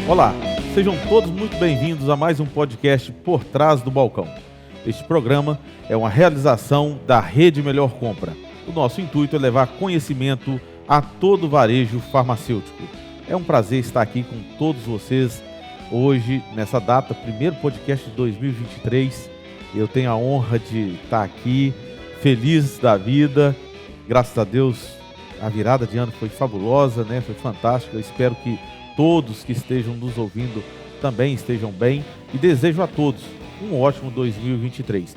Olá, sejam todos muito bem-vindos a mais um podcast Por Trás do Balcão. Este programa é uma realização da Rede Melhor Compra. O nosso intuito é levar conhecimento a todo o varejo farmacêutico. É um prazer estar aqui com todos vocês hoje, nessa data, primeiro podcast de 2023. Eu tenho a honra de estar aqui, feliz da vida. Graças a Deus, a virada de ano foi fabulosa, né? Foi fantástica. Eu espero que todos que estejam nos ouvindo também estejam bem e desejo a todos um ótimo 2023.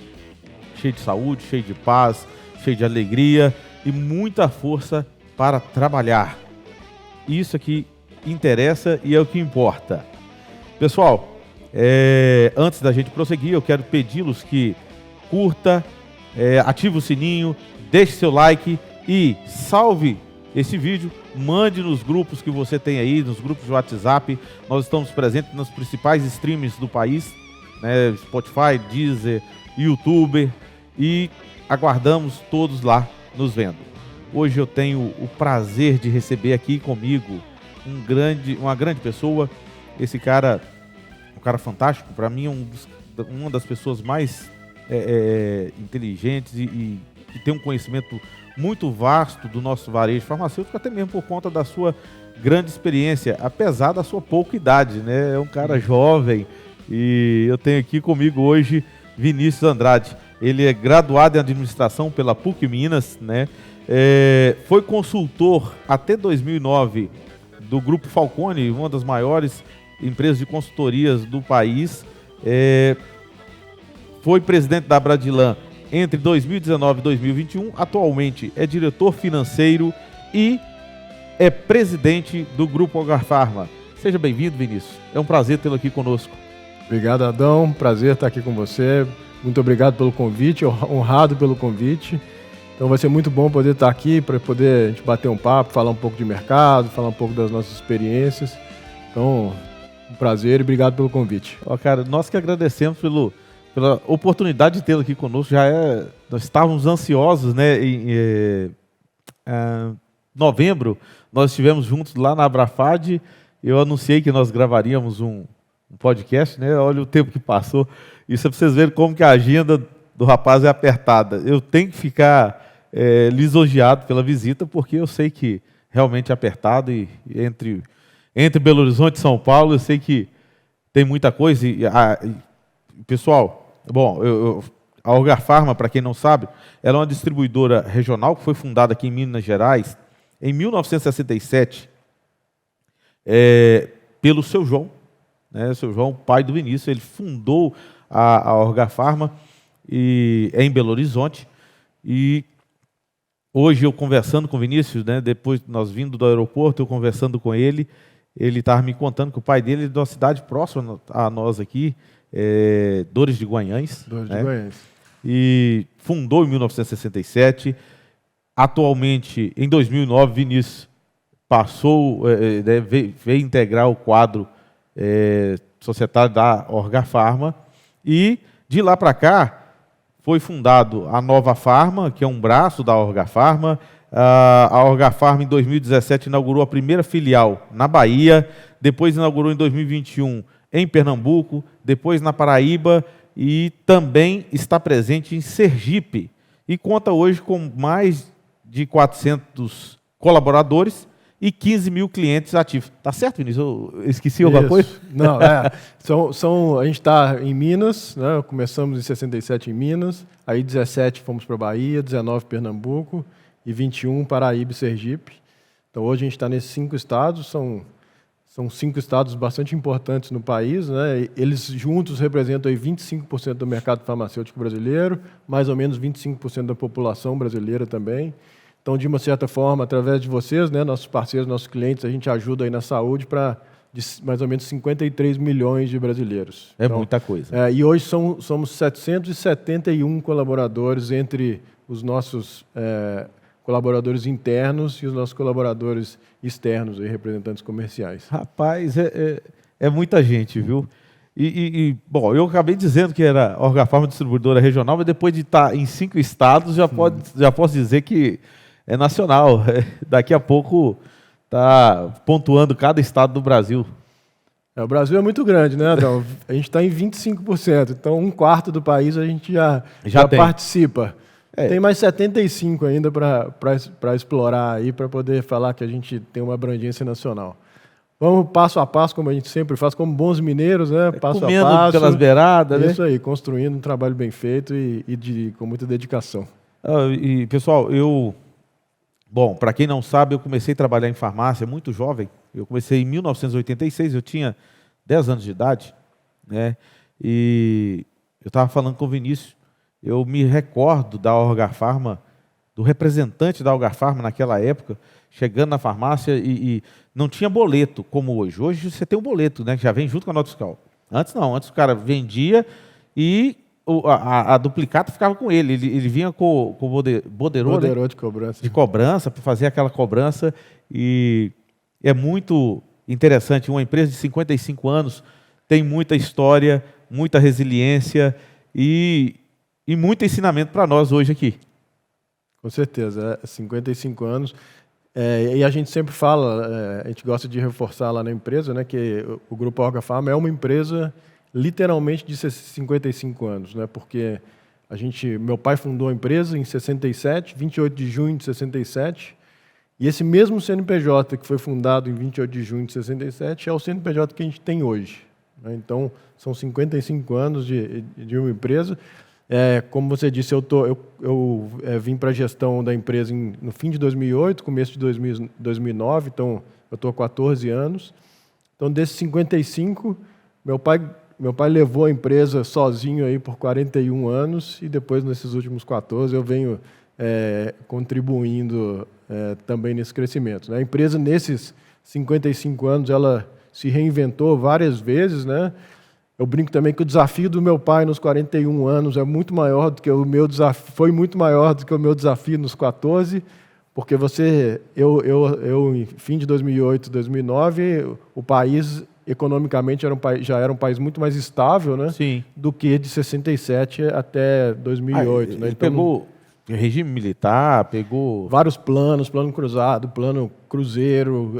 Cheio de saúde, cheio de paz, cheio de alegria e muita força para trabalhar. Isso aqui interessa e é o que importa. Pessoal, antes da gente prosseguir, eu quero pedi-los que curta, ative o sininho, deixe seu like e salve esse vídeo, mande nos grupos que você tem aí, nos grupos de WhatsApp. Nós estamos presentes nos principais streams do país, né? Spotify, Deezer, YouTube, e aguardamos todos lá nos vendo. Hoje eu tenho o prazer de receber aqui comigo uma grande pessoa. Esse cara, um cara fantástico, para mim é uma das pessoas mais inteligentes e que tem um conhecimento muito vasto do nosso varejo farmacêutico, até mesmo por conta da sua grande experiência, apesar da sua pouca idade, né? É um cara jovem e eu tenho aqui comigo hoje Vinícius Andrade. Ele é graduado em administração pela PUC Minas, né? Foi consultor até 2009 do Grupo Falcone, uma das maiores empresas de consultorias do país. Foi presidente da Bradilan entre 2019 e 2021, atualmente é diretor financeiro e é presidente do Grupo Algar Pharma. Seja bem-vindo, Vinícius. É um prazer tê-lo aqui conosco. Obrigado, Adão. Prazer estar aqui com você. Muito obrigado pelo convite, honrado pelo convite. Então vai ser muito bom poder estar aqui para poder a gente bater um papo, falar um pouco de mercado, falar um pouco das nossas experiências. Então, um prazer e obrigado pelo convite. Cara, nós que agradecemos pela oportunidade de tê-lo aqui conosco. Nós estávamos ansiosos, né? Em novembro, nós estivemos juntos lá na Abrafad. Eu anunciei que nós gravaríamos um podcast, né? Olha o tempo que passou. Isso é para vocês verem como que a agenda do rapaz é apertada. Eu tenho que ficar lisonjeado pela visita, porque eu sei que realmente é apertado. E entre Belo Horizonte e São Paulo, eu sei que tem muita coisa. Pessoal, a Algar Pharma, para quem não sabe, ela é uma distribuidora regional que foi fundada aqui em Minas Gerais em 1967 pelo seu João, né? Seu João, pai do Vinícius. Ele fundou a Algar Pharma em Belo Horizonte. E hoje eu conversando com o Vinícius, né, depois nós vindo do aeroporto, eu conversando com ele estava me contando que o pai dele é de uma cidade próxima a nós aqui, Dores de Guanhães. Dores de Guanhães. E fundou em 1967. Atualmente, em 2009, Vinícius veio integrar o quadro societário da Algar Pharma. E de lá para cá foi fundado a Nova Pharma, que é um braço da Algar Pharma. A Algar Pharma, em 2017, inaugurou a primeira filial na Bahia, depois inaugurou em 2021 em Pernambuco, depois na Paraíba e também está presente em Sergipe. E conta hoje com mais de 400 colaboradores e 15 mil clientes ativos. Tá certo, Vinícius? Eu esqueci alguma coisa? Não, a gente está em Minas, né? Começamos em 67 em Minas, aí 17 fomos para Bahia, 19 Pernambuco e 21 Paraíba e Sergipe. Então hoje a gente está nesses 5 estados, são 5 estados bastante importantes no país, né? Eles juntos representam aí 25% do mercado farmacêutico brasileiro, mais ou menos 25% da população brasileira também. Então, de uma certa forma, através de vocês, né, nossos parceiros, nossos clientes, a gente ajuda aí na saúde para mais ou menos 53 milhões de brasileiros. Então, muita coisa. E hoje somos 771 colaboradores entre os nossos colaboradores internos e os nossos colaboradores externos, aí, representantes comerciais. Rapaz, é muita gente, viu? Bom, eu acabei dizendo que era a Algar Pharma distribuidora regional, mas depois de estar em 5 estados, já posso dizer que é nacional. Daqui a pouco está pontuando cada estado do Brasil. O Brasil é muito grande, né, Adão? A gente está em 25%, então um quarto do país a gente já participa. Tem mais 75 ainda para explorar aí, para poder falar que a gente tem uma abrangência nacional. Vamos passo a passo, como a gente sempre faz, como bons mineiros, né? Passo comendo a passo. Pelas beiradas, isso aí, construindo um trabalho bem feito e com muita dedicação. E pessoal, bom, para quem não sabe, eu comecei a trabalhar em farmácia muito jovem. Eu comecei em 1986, eu tinha 10 anos de idade, né? E eu estava falando com o Vinícius, eu me recordo da Orgafarma, do representante da Orgafarma naquela época, chegando na farmácia e não tinha boleto como hoje. Hoje você tem um boleto, né, que já vem junto com a nota fiscal. Antes não, antes o cara vendia e a duplicata ficava com ele. Ele vinha com o boderô, né, de cobrança para fazer aquela cobrança. E é muito interessante. Uma empresa de 55 anos tem muita história, muita resiliência e muito ensinamento para nós hoje aqui. Com certeza, 55 anos. E a gente sempre fala, a gente gosta de reforçar lá na empresa, né, que o Grupo Orgafarma é uma empresa literalmente de 55 anos, né, porque meu pai fundou a empresa em 67, 28 de junho de 67, e esse mesmo CNPJ que foi fundado em 28 de junho de 67 é o CNPJ que a gente tem hoje, né? Então, são 55 anos de uma empresa. Como você disse, eu vim para a gestão da empresa no fim de 2008, começo de 2009, então eu estou há 14 anos. Então, desses 55, meu pai levou a empresa sozinho aí por 41 anos e depois, nesses últimos 14, eu venho contribuindo também nesse crescimento, né? A empresa, nesses 55 anos, ela se reinventou várias vezes, né? Eu brinco também que o desafio do meu pai nos 41 anos é muito maior do que o meu desafio, foi muito maior do que o meu desafio nos 14, porque em fim de 2008, 2009, o país economicamente já era um país muito mais estável, né? Sim. Do que de 67 até 2008. Né? Então, pegou regime militar, pegou vários planos, plano cruzado, plano cruzeiro,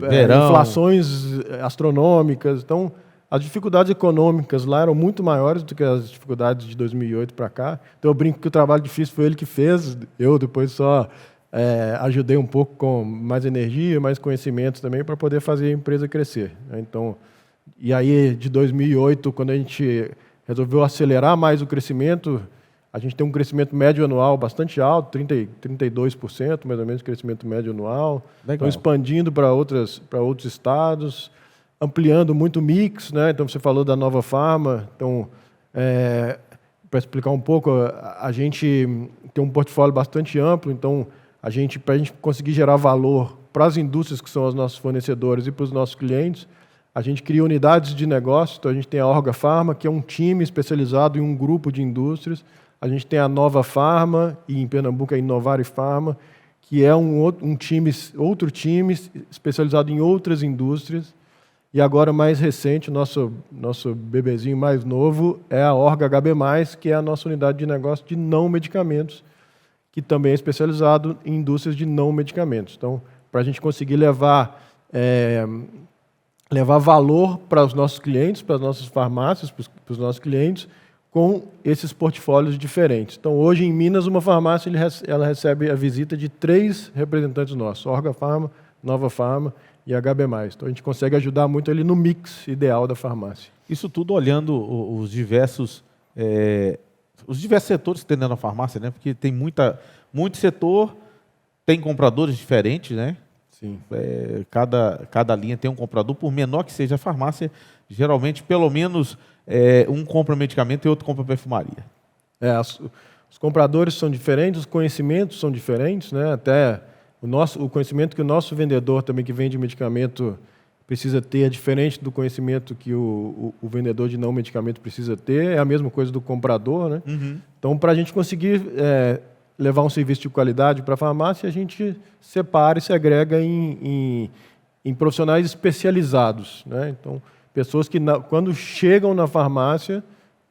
verão, inflações astronômicas. Então, as dificuldades econômicas lá eram muito maiores do que as dificuldades de 2008 para cá. Então, eu brinco que o trabalho difícil foi ele que fez. Eu depois só ajudei um pouco com mais energia, mais conhecimentos também para poder fazer a empresa crescer. Então, e aí, de 2008, quando a gente resolveu acelerar mais o crescimento, a gente tem um crescimento médio anual bastante alto, 32% mais ou menos de crescimento médio anual. Legal. Então, expandindo para outros estados, ampliando muito o mix, né? Então, você falou da Nova Farma. Então, para explicar um pouco, a gente tem um portfólio bastante amplo. Então, para a gente conseguir gerar valor para as indústrias que são os nossos fornecedores e para os nossos clientes, a gente cria unidades de negócio. Então, a gente tem a Orgafarma, que é um time especializado em um grupo de indústrias. A gente tem a Nova Farma, e em Pernambuco é Inovar e Farma, que é outro time especializado em outras indústrias. E agora, mais recente, nosso bebezinho mais novo é a Orga HB+, que é a nossa unidade de negócio de não medicamentos, que também é especializado em indústrias de não medicamentos. Então, para a gente conseguir levar valor para os nossos clientes, para as nossas farmácias, para os nossos clientes, com esses portfólios diferentes. Então, hoje, em Minas, uma farmácia ela recebe a visita de 3 representantes nossos, Orgafarma, Nova Farma e HB+. Então, a gente consegue ajudar muito ele no mix ideal da farmácia. Isso tudo olhando os diversos setores que tem dentro da farmácia, né? Porque tem muito setor, tem compradores diferentes, né? Sim. Cada linha tem um comprador, por menor que seja a farmácia, geralmente, pelo menos, um compra medicamento e outro compra perfumaria. Os compradores são diferentes, os conhecimentos são diferentes, né? Até o conhecimento que o nosso vendedor também que vende medicamento precisa ter é diferente do conhecimento que o vendedor de não medicamento precisa ter, é a mesma coisa do comprador, né? Uhum. Então, para a gente conseguir levar um serviço de qualidade para a farmácia, a gente separa e se agrega em profissionais especializados, né? Então, pessoas que, quando chegam na farmácia,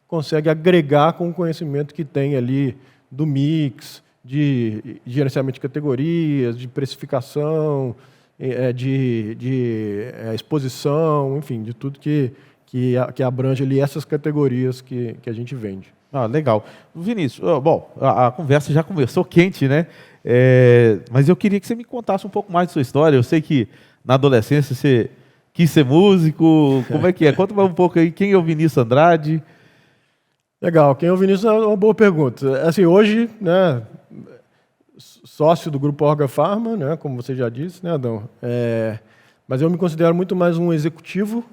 conseguem agregar com o conhecimento que tem ali do mix, de gerenciamento de categorias, de precificação, de exposição, enfim, de tudo que abrange ali essas categorias que a gente vende. Ah, legal. Vinícius, bom, a conversa já começou quente, né? Mas eu queria que você me contasse um pouco mais da sua história. Eu sei que na adolescência você quis ser músico. Como é que é? Conta mais um pouco aí. Quem é o Vinícius Andrade? Legal. Quem é o Vinícius é uma boa pergunta. Assim, hoje, né, sócio do Grupo Orga Pharma, né, como você já disse, né, Adão? Mas eu me considero muito mais um executivo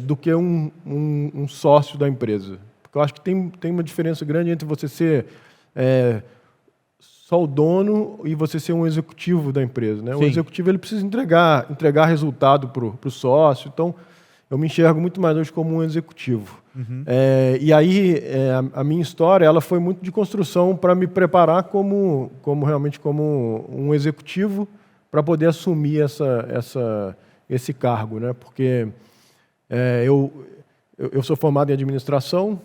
do que um sócio da empresa. Porque eu acho que tem uma diferença grande entre você ser só o dono e você ser um executivo da empresa, né? O executivo ele precisa entregar resultado para o sócio. Então, eu me enxergo muito mais hoje como um executivo. Uhum. E aí, a minha história ela foi muito de construção para me preparar realmente como um executivo para poder assumir esse cargo, né? Porque eu sou formado em administração.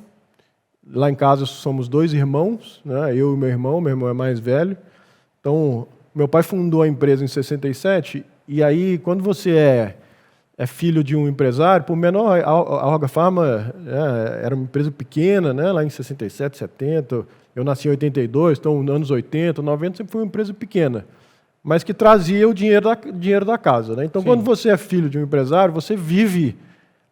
Lá em casa somos 2 irmãos, né? Eu e meu irmão é mais velho. Então, meu pai fundou a empresa em 67, e aí, quando você é filho de um empresário, por menor, a Orga Pharma era uma empresa pequena, né? Lá em 67, 70, eu nasci em 82, então nos anos 80, 90, sempre foi uma empresa pequena, mas que trazia o dinheiro da casa, né? Então, quando você é filho de um empresário, você vive...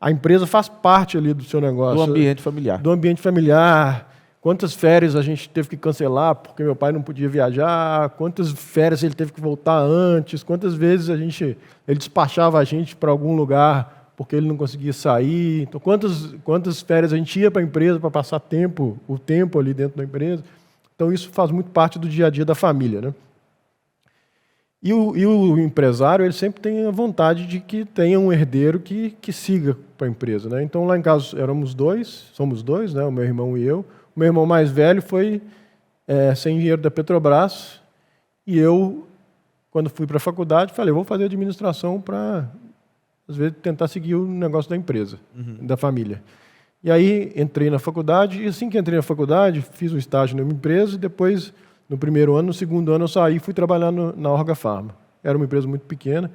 A empresa faz parte ali do seu negócio. Do ambiente familiar. Do ambiente familiar. Quantas férias a gente teve que cancelar porque meu pai não podia viajar, quantas férias ele teve que voltar antes, quantas vezes ele despachava a gente para algum lugar porque ele não conseguia sair. Então, quantas férias a gente ia para a empresa para passar o tempo ali dentro da empresa. Então, isso faz muito parte do dia a dia da família, né? E o empresário ele sempre tem a vontade de que tenha um herdeiro que siga para a empresa, né? Então, lá em casa somos dois, né? O meu irmão e eu. O meu irmão mais velho foi sem engenheiro da Petrobras, e eu, quando fui para a faculdade, falei, vou fazer administração para, às vezes, tentar seguir o negócio da empresa, da família. E aí, entrei na faculdade, e assim que entrei na faculdade, fiz um estágio numa empresa, e depois... No primeiro ano, no segundo ano eu saí e fui trabalhar na Orga Pharma. Era uma empresa muito pequena.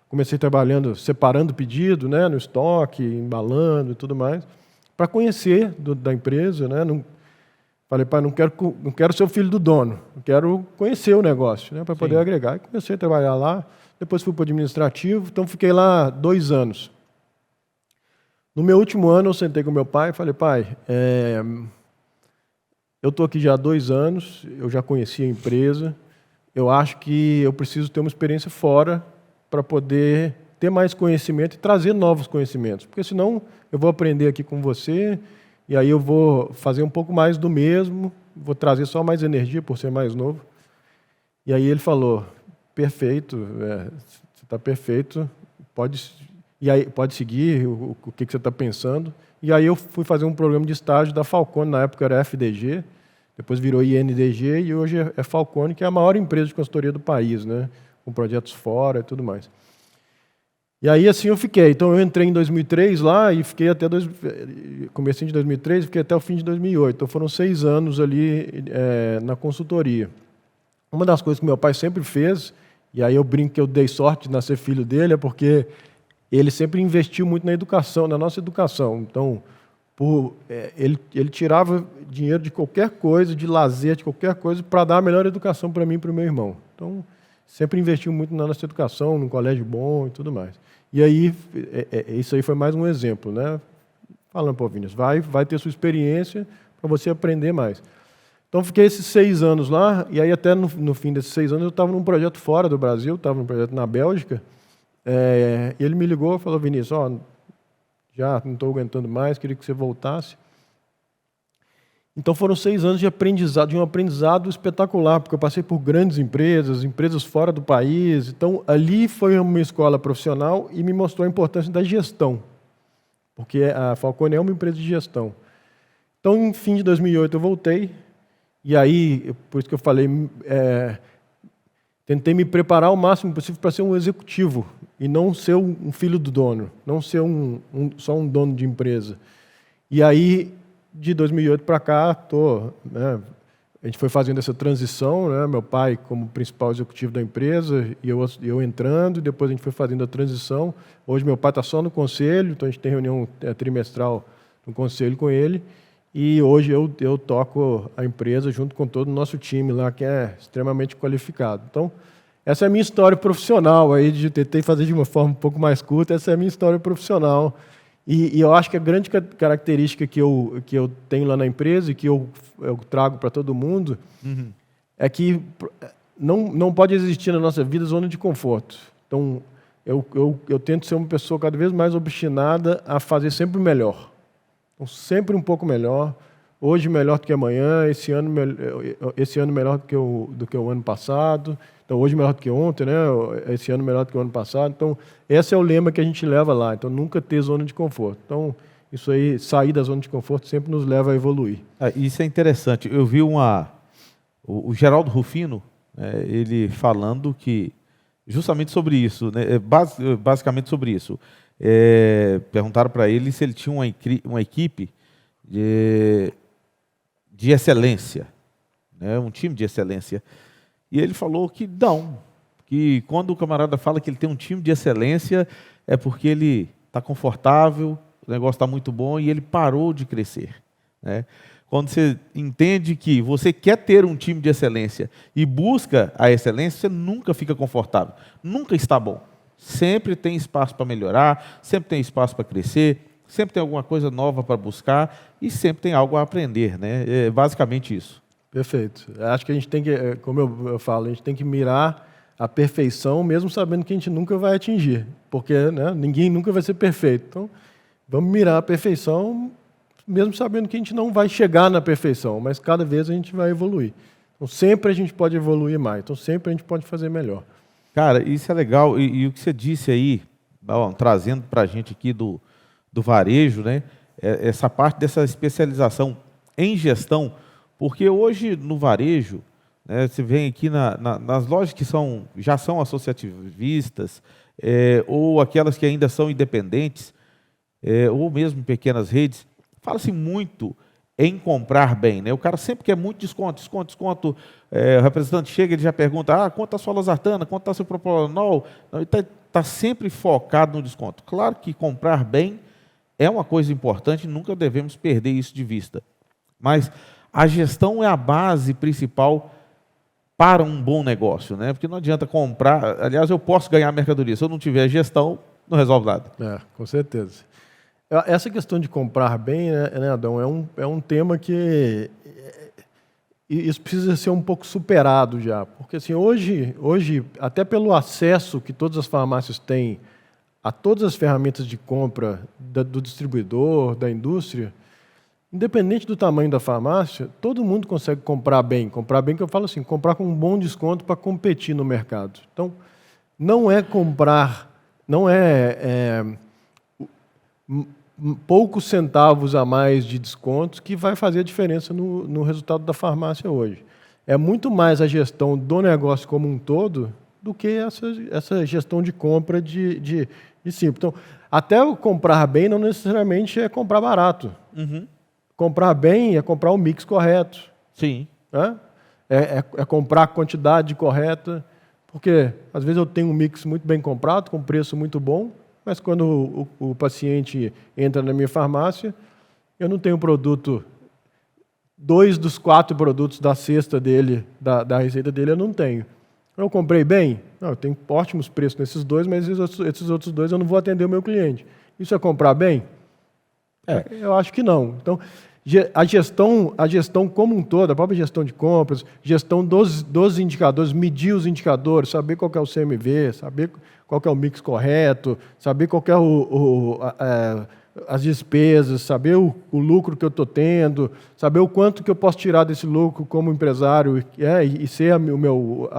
Comecei trabalhando, separando pedido, né, no estoque, embalando e tudo mais, para conhecer da empresa, né? Falei, pai, não quero ser o filho do dono, quero conhecer o negócio, né, para poder agregar. E comecei a trabalhar lá. Depois fui para o administrativo, então fiquei lá 2 anos. No meu último ano, eu sentei com meu pai e falei, pai, eu estou aqui já há 2 anos, eu já conheci a empresa, eu acho que eu preciso ter uma experiência fora para poder ter mais conhecimento e trazer novos conhecimentos, porque senão eu vou aprender aqui com você e aí eu vou fazer um pouco mais do mesmo, vou trazer só mais energia por ser mais novo. E aí ele falou, perfeito, você está perfeito, pode seguir o que você está pensando. E aí eu fui fazer um programa de estágio da Falcone, na época era FDG, depois virou INDG e hoje é Falcone, que é a maior empresa de consultoria do país, né? Com projetos fora e tudo mais. E aí assim eu fiquei. Então eu entrei em 2003 lá e fiquei até comecinho de 2003, fiquei até o fim de 2008. Então foram 6 anos ali na consultoria. Uma das coisas que meu pai sempre fez, e aí eu brinco que eu dei sorte de nascer filho dele, é porque ele sempre investiu muito na educação, na nossa educação. Então, ele tirava dinheiro de qualquer coisa, de lazer, de qualquer coisa, para dar a melhor educação para mim e para o meu irmão. Então, sempre investiu muito na nossa educação, num colégio bom e tudo mais. E aí, isso aí foi mais um exemplo, né? Falando, pô, Vinícius, vai ter sua experiência para você aprender mais. Então, fiquei esses 6 anos lá, e aí até no fim desses 6 anos eu estava num projeto fora do Brasil, estava num projeto na Bélgica. Ele me ligou e falou, Vinícius, já não estou aguentando mais, queria que você voltasse. Então foram 6 anos de um aprendizado espetacular, porque eu passei por grandes empresas fora do país. Então ali foi uma escola profissional e me mostrou a importância da gestão, porque a Falcone é uma empresa de gestão. Então em fim de 2008 eu voltei, e aí, por isso que eu falei, tentei me preparar o máximo possível para ser um executivo e não ser um filho do dono, não ser só um dono de empresa. E aí, de 2008 para cá, estou a gente foi fazendo essa transição, né? Meu pai como principal executivo da empresa e eu entrando, e depois a gente foi fazendo a transição. Hoje meu pai está só no conselho, então a gente tem reunião trimestral no conselho com ele, e hoje eu toco a empresa junto com todo o nosso time lá, que é extremamente qualificado. Então, essa é a minha história profissional, aí, tentei fazer de uma forma um pouco mais curta, essa é a minha história profissional. E eu acho que a grande característica que eu tenho lá na empresa e que eu trago para todo mundo é que não pode existir na nossa vida zona de conforto. Então, eu tento ser uma pessoa cada vez mais obstinada a fazer sempre o melhor. Então, sempre um pouco melhor. Hoje melhor do que amanhã, esse ano melhor do que o ano passado. Então, hoje melhor do que ontem, né? Esse ano melhor do que o ano passado. Então, esse é o lema que a gente leva lá. Então, nunca ter zona de conforto. Então, isso aí, sair da zona de conforto sempre nos leva a evoluir. Isso é interessante. Eu vi o Geraldo Rufino, ele falando que justamente sobre isso, né? Basicamente sobre isso. Perguntaram para ele se ele tinha uma equipe de excelência, né? Um time de excelência. E ele falou que não, que quando o camarada fala que ele tem um time de excelência, é porque ele está confortável, o negócio está muito bom e ele parou de crescer, né? Quando você entende que você quer ter um time de excelência e busca a excelência, você nunca fica confortável, nunca está bom. Sempre tem espaço para melhorar, sempre tem espaço para crescer, sempre tem alguma coisa nova para buscar e sempre tem algo a aprender, né? É basicamente isso. Perfeito. Acho que a gente tem que, como eu falo, a gente tem que mirar a perfeição, mesmo sabendo que a gente nunca vai atingir, porque, né, ninguém nunca vai ser perfeito. Então, vamos mirar a perfeição, mesmo sabendo que a gente não vai chegar na perfeição, mas cada vez a gente vai evoluir. Então, sempre a gente pode evoluir mais, então sempre a gente pode fazer melhor. Cara, isso é legal, e o que você disse aí, trazendo para a gente aqui do varejo, né, essa parte dessa especialização em gestão, porque hoje no varejo, né, você vem aqui nas lojas que já são associativistas, ou aquelas que ainda são independentes, ou mesmo pequenas redes, fala-se muito em comprar bem, né? O cara sempre quer muito desconto. O representante chega e ele já pergunta, quanto está a sua losartana, quanto está seu propanol? Ele está sempre focado no desconto. Claro que comprar bem é uma coisa importante, nunca devemos perder isso de vista. Mas a gestão é a base principal para um bom negócio, né? Porque não adianta comprar. Aliás, eu posso ganhar mercadoria. Se eu não tiver gestão, não resolve nada. Com certeza. Essa questão de comprar bem, né, Adão, é um tema que isso precisa ser um pouco superado já. Porque assim, hoje, até pelo acesso que todas as farmácias têm a todas as ferramentas de compra do distribuidor, da indústria, independente do tamanho da farmácia, todo mundo consegue comprar bem. Comprar bem, que eu falo assim, comprar com um bom desconto para competir no mercado. Então, não é comprar, não é poucos centavos a mais de descontos que vai fazer a diferença no resultado da farmácia hoje. É muito mais a gestão do negócio como um todo do que essa gestão de compra de simples. Então, até o comprar bem não necessariamente é comprar barato. Uhum. Comprar bem é comprar o mix correto. Sim. Né? É comprar a quantidade correta, porque às vezes eu tenho um mix muito bem comprado, com preço muito bom, mas quando o paciente entra na minha farmácia, eu não tenho produto, 2 dos 4 produtos da cesta dele, da receita dele, eu não tenho. Eu comprei bem? Não, eu tenho ótimos preços nesses 2, mas esses outros 2 eu não vou atender o meu cliente. Isso é comprar bem? Eu acho que não. Então, a gestão como um todo, a própria gestão de compras, gestão dos indicadores, medir os indicadores, saber qual que é o CMV, saber qual que é o mix correto, saber qual que é as despesas, saber o lucro que eu estou tendo, saber o quanto que eu posso tirar desse lucro como empresário e ser a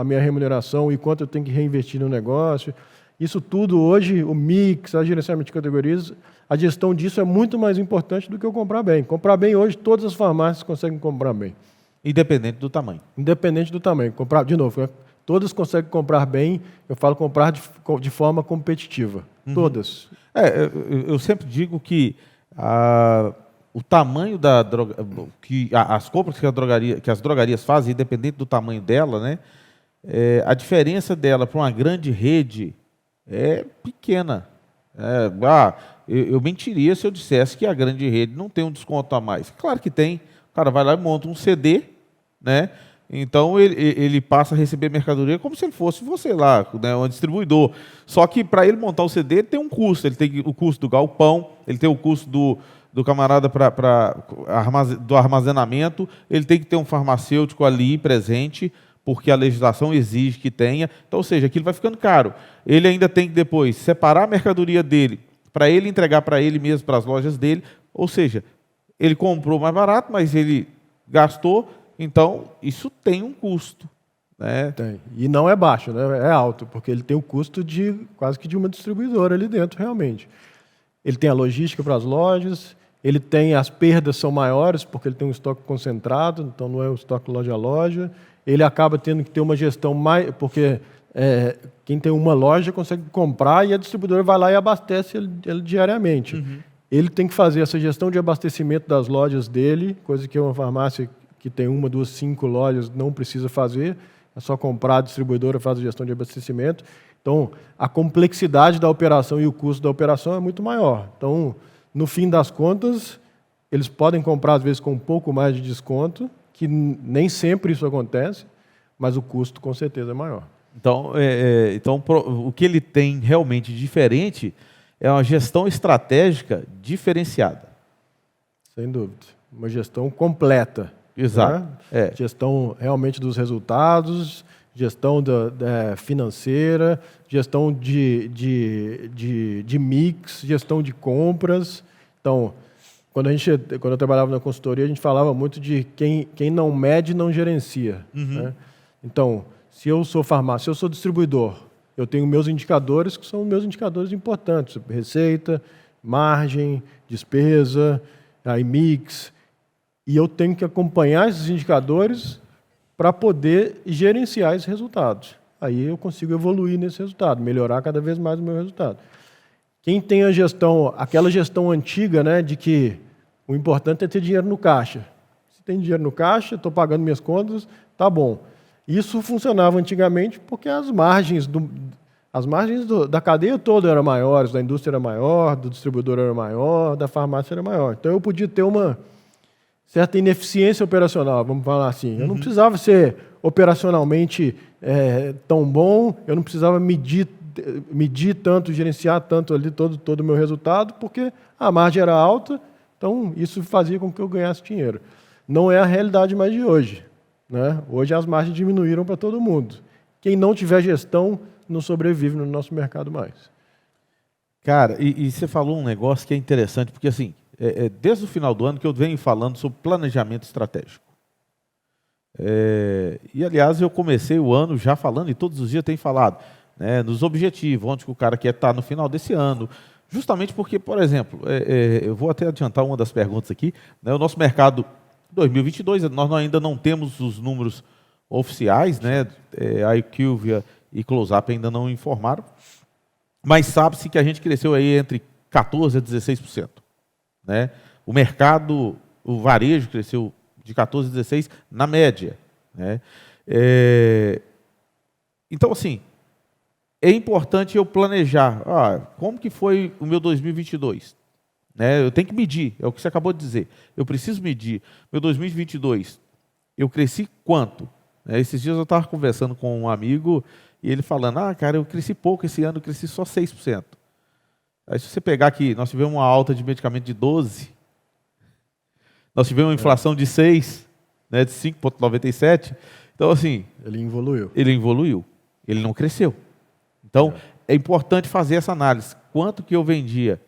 minha remuneração e quanto eu tenho que reinvestir no negócio. Isso tudo hoje, o mix, a gerenciamento de categorias, a gestão disso é muito mais importante do que eu comprar bem. Comprar bem hoje, todas as farmácias conseguem comprar bem. Independente do tamanho. Independente do tamanho. Comprar, de novo, todas conseguem comprar bem, eu falo comprar de forma competitiva. Uhum. Todas. Eu sempre digo que o tamanho da droga, as compras que as drogarias fazem, independente do tamanho dela, né? A diferença dela para uma grande rede é pequena. Eu mentiria se eu dissesse que a grande rede não tem um desconto a mais. Claro que tem. O cara vai lá e monta um CD, né? Então ele passa a receber mercadoria como se ele fosse você lá, né, um distribuidor. Só que para ele montar o CD, ele tem um custo. Ele tem o custo do galpão, ele tem o custo do camarada do armazenamento, ele tem que ter um farmacêutico ali presente, porque a legislação exige que tenha. Então, ou seja, aquilo vai ficando caro. Ele ainda tem que depois separar a mercadoria dele para ele entregar para ele mesmo, para as lojas dele. Ou seja, ele comprou mais barato, mas ele gastou. Então, isso tem um custo. Né? Tem. E não é baixo, né? É alto, porque ele tem o custo de quase que de uma distribuidora ali dentro, realmente. Ele tem a logística para as lojas, ele tem as perdas são maiores, porque ele tem um estoque concentrado, então não é um estoque loja a loja. Ele acaba tendo que ter uma gestão mais... Porque quem tem uma loja consegue comprar e a distribuidora vai lá e abastece ele diariamente. Uhum. Ele tem que fazer essa gestão de abastecimento das lojas dele, coisa que uma farmácia que tem 1, 2, 5 lojas não precisa fazer, é só comprar, a distribuidora faz a gestão de abastecimento. Então, a complexidade da operação e o custo da operação é muito maior. Então, no fim das contas, eles podem comprar, às vezes, com um pouco mais de desconto, que nem sempre isso acontece, mas o custo, com certeza, é maior. Então, o que ele tem realmente diferente é uma gestão estratégica diferenciada. Sem dúvida. Uma gestão completa. Exato. Né? Gestão realmente dos resultados, gestão financeira, gestão de mix, gestão de compras. Então, quando eu trabalhava na consultoria, a gente falava muito de quem não mede, não gerencia. Uhum. Né? Então, se eu sou farmácia, se eu sou distribuidor, eu tenho meus indicadores, que são meus indicadores importantes. Receita, margem, despesa, aí mix. E eu tenho que acompanhar esses indicadores para poder gerenciar esses resultados. Aí eu consigo evoluir nesse resultado, melhorar cada vez mais o meu resultado. Quem tem a gestão, aquela gestão antiga, né, de que o importante é ter dinheiro no caixa. Se tem dinheiro no caixa, estou pagando minhas contas, tá bom. Isso funcionava antigamente porque as margens da cadeia toda eram maiores, da indústria era maior, do distribuidor era maior, da farmácia era maior. Então eu podia ter uma certa ineficiência operacional, vamos falar assim. Eu não precisava ser operacionalmente tão bom, eu não precisava medir tanto, gerenciar tanto ali todo o meu resultado, porque a margem era alta, então isso fazia com que eu ganhasse dinheiro. Não é a realidade mais de hoje. Né? Hoje as margens diminuíram para todo mundo. Quem não tiver gestão não sobrevive no nosso mercado mais. Cara, e você falou um negócio que é interessante, porque assim, desde o final do ano que eu venho falando sobre planejamento estratégico. E, aliás, eu comecei o ano já falando, e todos os dias tenho falado, né, nos objetivos, onde que o cara quer estar no final desse ano. Justamente porque, por exemplo, eu vou até adiantar uma das perguntas aqui, né, o nosso mercado 2022, nós ainda não temos os números oficiais, né, a IQVIA e Close-Up ainda não informaram, mas sabe-se que a gente cresceu aí entre 14% a 16%. Né? O mercado, o varejo cresceu de 14% a 16% na média. Né? Então, assim, é importante eu planejar. Como que foi o meu 2022? Né? Eu tenho que medir, é o que você acabou de dizer. Eu preciso medir. Meu 2022, eu cresci quanto? Esses dias eu estava conversando com um amigo e ele falando, cara, eu cresci pouco esse ano, eu cresci só 6%. Aí se você pegar aqui, nós tivemos uma alta de medicamento de 12%, nós tivemos uma inflação de 6%, né, de 5,97%. Então, assim... Ele evoluiu. Ele não cresceu. Então, é importante fazer essa análise. Quanto que eu vendia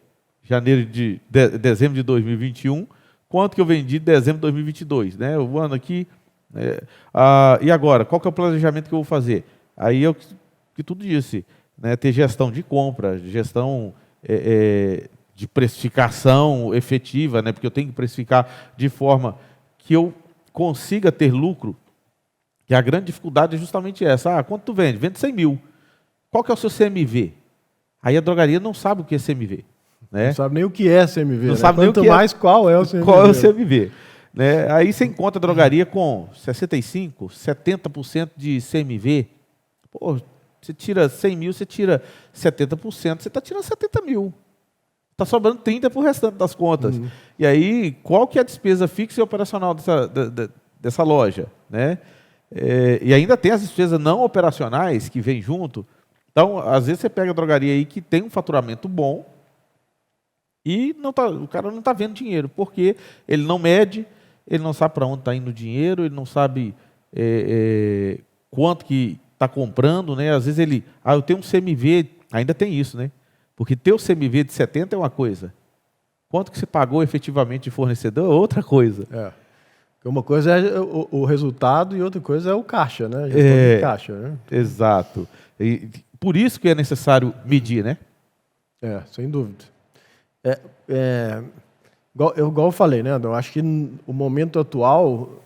dezembro de 2021, quanto que eu vendi em dezembro de 2022, né? O ano aqui... e agora, qual que é o planejamento que eu vou fazer? Aí eu que tudo disse, né? Ter gestão de compra, gestão de precificação efetiva, né? Porque eu tenho que precificar de forma que eu consiga ter lucro, que a grande dificuldade é justamente essa. Quanto tu vende? Vende 100 mil. Qual que é o seu CMV? Aí a drogaria não sabe o que é CMV. né? Não sabe nem o que é CMV, Não né? sabe nem o Quanto que mais qual é o CMV. Qual é o CMV? Né? Aí você encontra drogaria com 65%, 70% de CMV. Pô, você tira 100 mil, você tira 70%, você está tirando 70 mil. Está sobrando 30 para o restante das contas. E aí, qual que é a despesa fixa e operacional dessa loja? Né? E ainda tem as despesas não operacionais que vêm junto. Então, às vezes você pega a drogaria aí que tem um faturamento bom e o cara não está vendo dinheiro, porque ele não mede, ele não sabe para onde está indo o dinheiro, ele não sabe quanto que está comprando, né? Às vezes eu tenho um CMV, ainda tem isso, né? Porque ter o CMV de 70 é uma coisa. Quanto que você pagou efetivamente de fornecedor é outra coisa. Uma coisa é o resultado e outra coisa é o caixa, né? A gestão de caixa, né? Exato. E por isso que é necessário medir, né? Sem dúvida. Igual eu falei, né, Adão? Acho que o momento atual...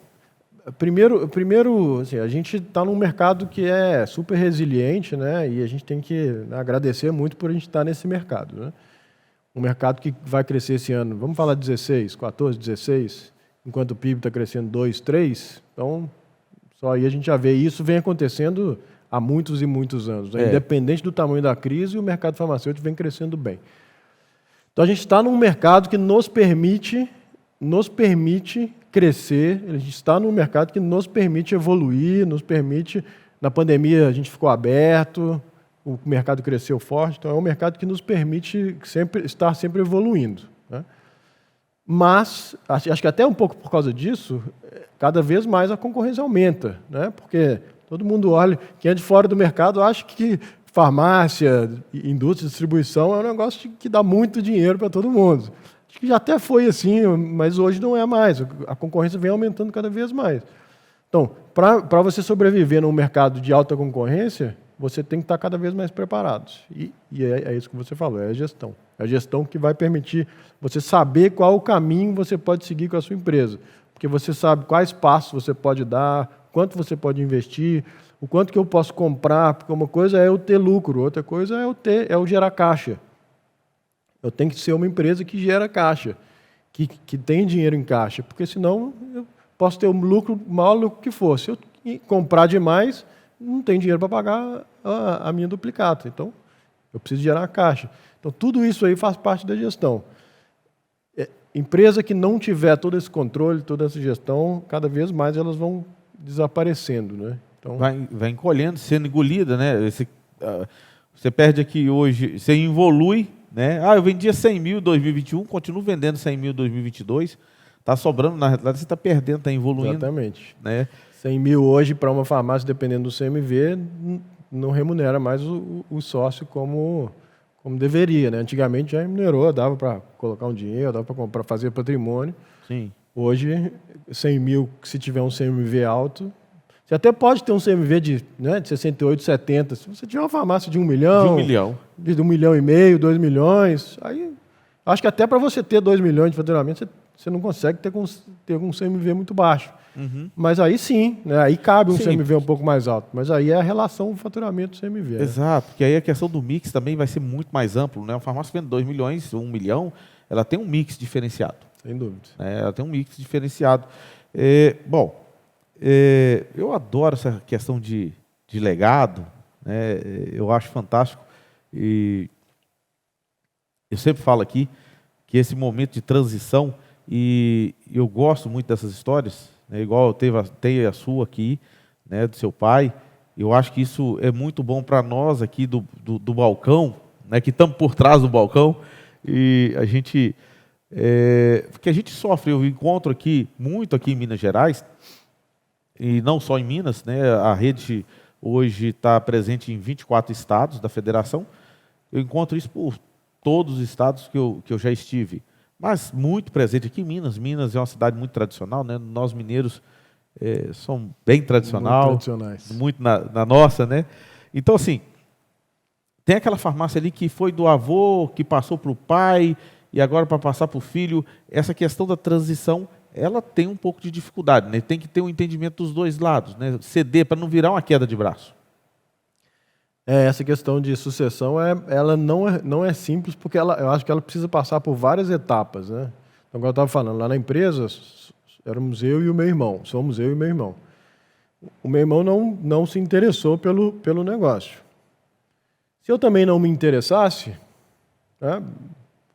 Primeiro assim, a gente está num mercado que é super resiliente, né? E a gente tem que agradecer muito por a gente estar nesse mercado, né? Um mercado que vai crescer esse ano, vamos falar 16, 14, 16, enquanto o PIB está crescendo 2, 3. Então, só aí a gente já vê isso vem acontecendo há muitos e muitos anos. Né? Independente do tamanho da crise, o mercado farmacêutico vem crescendo bem. Então, a gente está num mercado que nos permite crescer, a gente está num mercado que nos permite evoluir, nos permite... Na pandemia, a gente ficou aberto, o mercado cresceu forte, então é um mercado que nos permite estar sempre evoluindo. Né? Mas, acho que até um pouco por causa disso, cada vez mais a concorrência aumenta, né? Porque todo mundo olha, quem é de fora do mercado acha que farmácia, indústria de distribuição é um negócio que dá muito dinheiro para todo mundo. Acho que já até foi assim, mas hoje não é mais. A concorrência vem aumentando cada vez mais. Então, para você sobreviver num mercado de alta concorrência, você tem que estar cada vez mais preparado. E é isso que você falou, é a gestão. É a gestão que vai permitir você saber qual o caminho você pode seguir com a sua empresa. Porque você sabe quais passos você pode dar, quanto você pode investir, o quanto que eu posso comprar, porque uma coisa é eu ter lucro, outra coisa é eu gerar caixa. Eu tenho que ser uma empresa que gera caixa, que tem dinheiro em caixa, porque senão eu posso ter um lucro, o maior lucro que for. Se eu comprar demais, não tem dinheiro para pagar a minha duplicata. Então, eu preciso gerar caixa. Então, tudo isso aí faz parte da gestão. Empresa que não tiver todo esse controle, toda essa gestão, cada vez mais elas vão desaparecendo, né? Então, vai encolhendo, sendo engolida, né? Você perde aqui hoje, você evolui, né? Eu vendia 100 mil em 2021, continuo vendendo 100 mil em 2022, está sobrando, na realidade você está perdendo, está evoluindo. Exatamente. Né? 100 mil hoje para uma farmácia, dependendo do CMV, não remunera mais o sócio como deveria, né? Antigamente já remunerou, dava para colocar um dinheiro, dava para fazer patrimônio. Sim. Hoje, 100 mil, se tiver um CMV alto, você até pode ter um CMV de 68, 70. Se você tiver uma farmácia de 1 milhão... De 1 milhão. De 1,5 milhão, 2 milhões, aí acho que até para você ter 2 milhões de faturamento, você não consegue ter um CMV muito baixo. Uhum. Mas aí sim, né? Aí cabe um CMV um pouco mais alto. Mas aí é a relação faturamento-CMV. Exato, porque aí a questão do mix também vai ser muito mais amplo. Né? Uma farmácia vende 2 milhões, 1 milhão, ela tem um mix diferenciado. Sem dúvida. Ela tem um mix diferenciado. Eu adoro essa questão de legado, né? Eu acho fantástico. E eu sempre falo aqui que esse momento de transição, e eu gosto muito dessas histórias, né? Igual tem a sua aqui, né, do seu pai. Eu acho que isso é muito bom para nós aqui do balcão, né, que estamos por trás do balcão, e a gente... porque a gente sofre, eu encontro muito aqui em Minas Gerais, e não só em Minas, né, a rede hoje está presente em 24 estados da federação. Eu encontro isso por todos os estados que eu já estive, mas muito presente aqui em Minas. Minas é uma cidade muito tradicional, né? Nós mineiros somos bem tradicional, muito tradicionais, muito na nossa, né? Então, assim, tem aquela farmácia ali que foi do avô, que passou para o pai, e agora para passar para o filho. Essa questão da transição, ela tem um pouco de dificuldade, né? Tem que ter um entendimento dos dois lados, né? Ceder para não virar uma queda de braço. Essa questão de sucessão, ela não é simples, porque eu acho que ela precisa passar por várias etapas, né? Então, como eu estava falando, lá na empresa, éramos eu e o meu irmão, somos eu e meu irmão. O meu irmão não se interessou pelo negócio. Se eu também não me interessasse, né,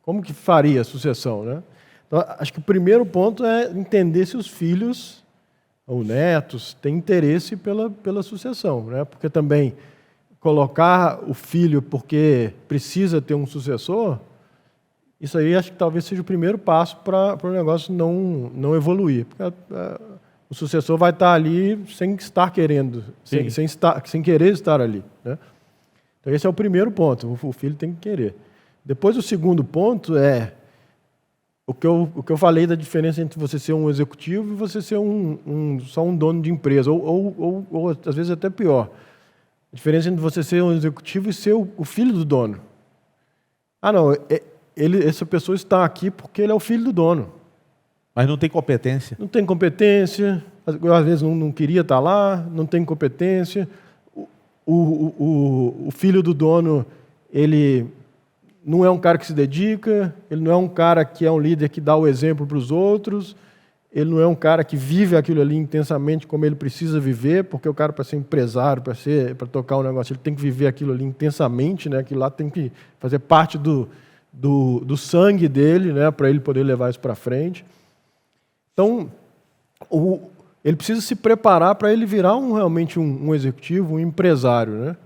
como que faria a sucessão, né? Então, acho que o primeiro ponto é entender se os filhos ou netos têm interesse pela sucessão, né? Porque também colocar o filho porque precisa ter um sucessor, isso aí acho que talvez seja o primeiro passo para o negócio não evoluir. Porque o sucessor vai estar ali sem estar querendo, sem querer estar ali, né? Então esse é o primeiro ponto, o filho tem que querer. Depois o segundo ponto é o que eu falei da diferença entre você ser um executivo e você ser só um dono de empresa, ou às vezes até pior. A diferença entre você ser um executivo e ser o filho do dono. Essa pessoa está aqui porque ele é o filho do dono. Mas não tem competência. Não tem competência, às vezes não queria estar lá, não tem competência. O filho do dono, ele não é um cara que se dedica, ele não é um cara que é um líder que dá o exemplo para os outros, ele não é um cara que vive aquilo ali intensamente como ele precisa viver, porque o cara, para ser empresário, para tocar um negócio, ele tem que viver aquilo ali intensamente, né? Aquilo lá tem que fazer parte do sangue dele, né? Para ele poder levar isso para frente. Então, ele precisa se preparar para ele virar realmente um executivo, um empresário, né?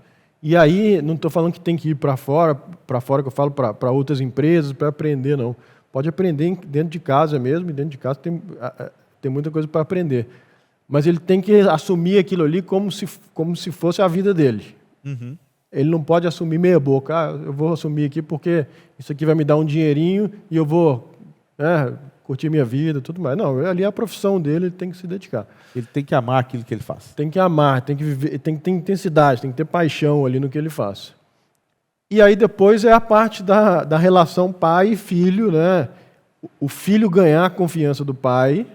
E aí, não estou falando que tem que ir para fora que eu falo para outras empresas, para aprender, não. Pode aprender dentro de casa mesmo, e dentro de casa tem muita coisa para aprender. Mas ele tem que assumir aquilo ali como se fosse a vida dele. Uhum. Ele não pode assumir meia boca. Eu vou assumir aqui porque isso aqui vai me dar um dinheirinho e eu vou curtir minha vida e tudo mais. Não, ali é a profissão dele, ele tem que se dedicar. Ele tem que amar aquilo que ele faz. Tem que amar, tem que viver, tem que ter intensidade, tem que ter paixão ali no que ele faz. E aí depois é a parte da relação pai e filho, né? O filho ganhar a confiança do pai,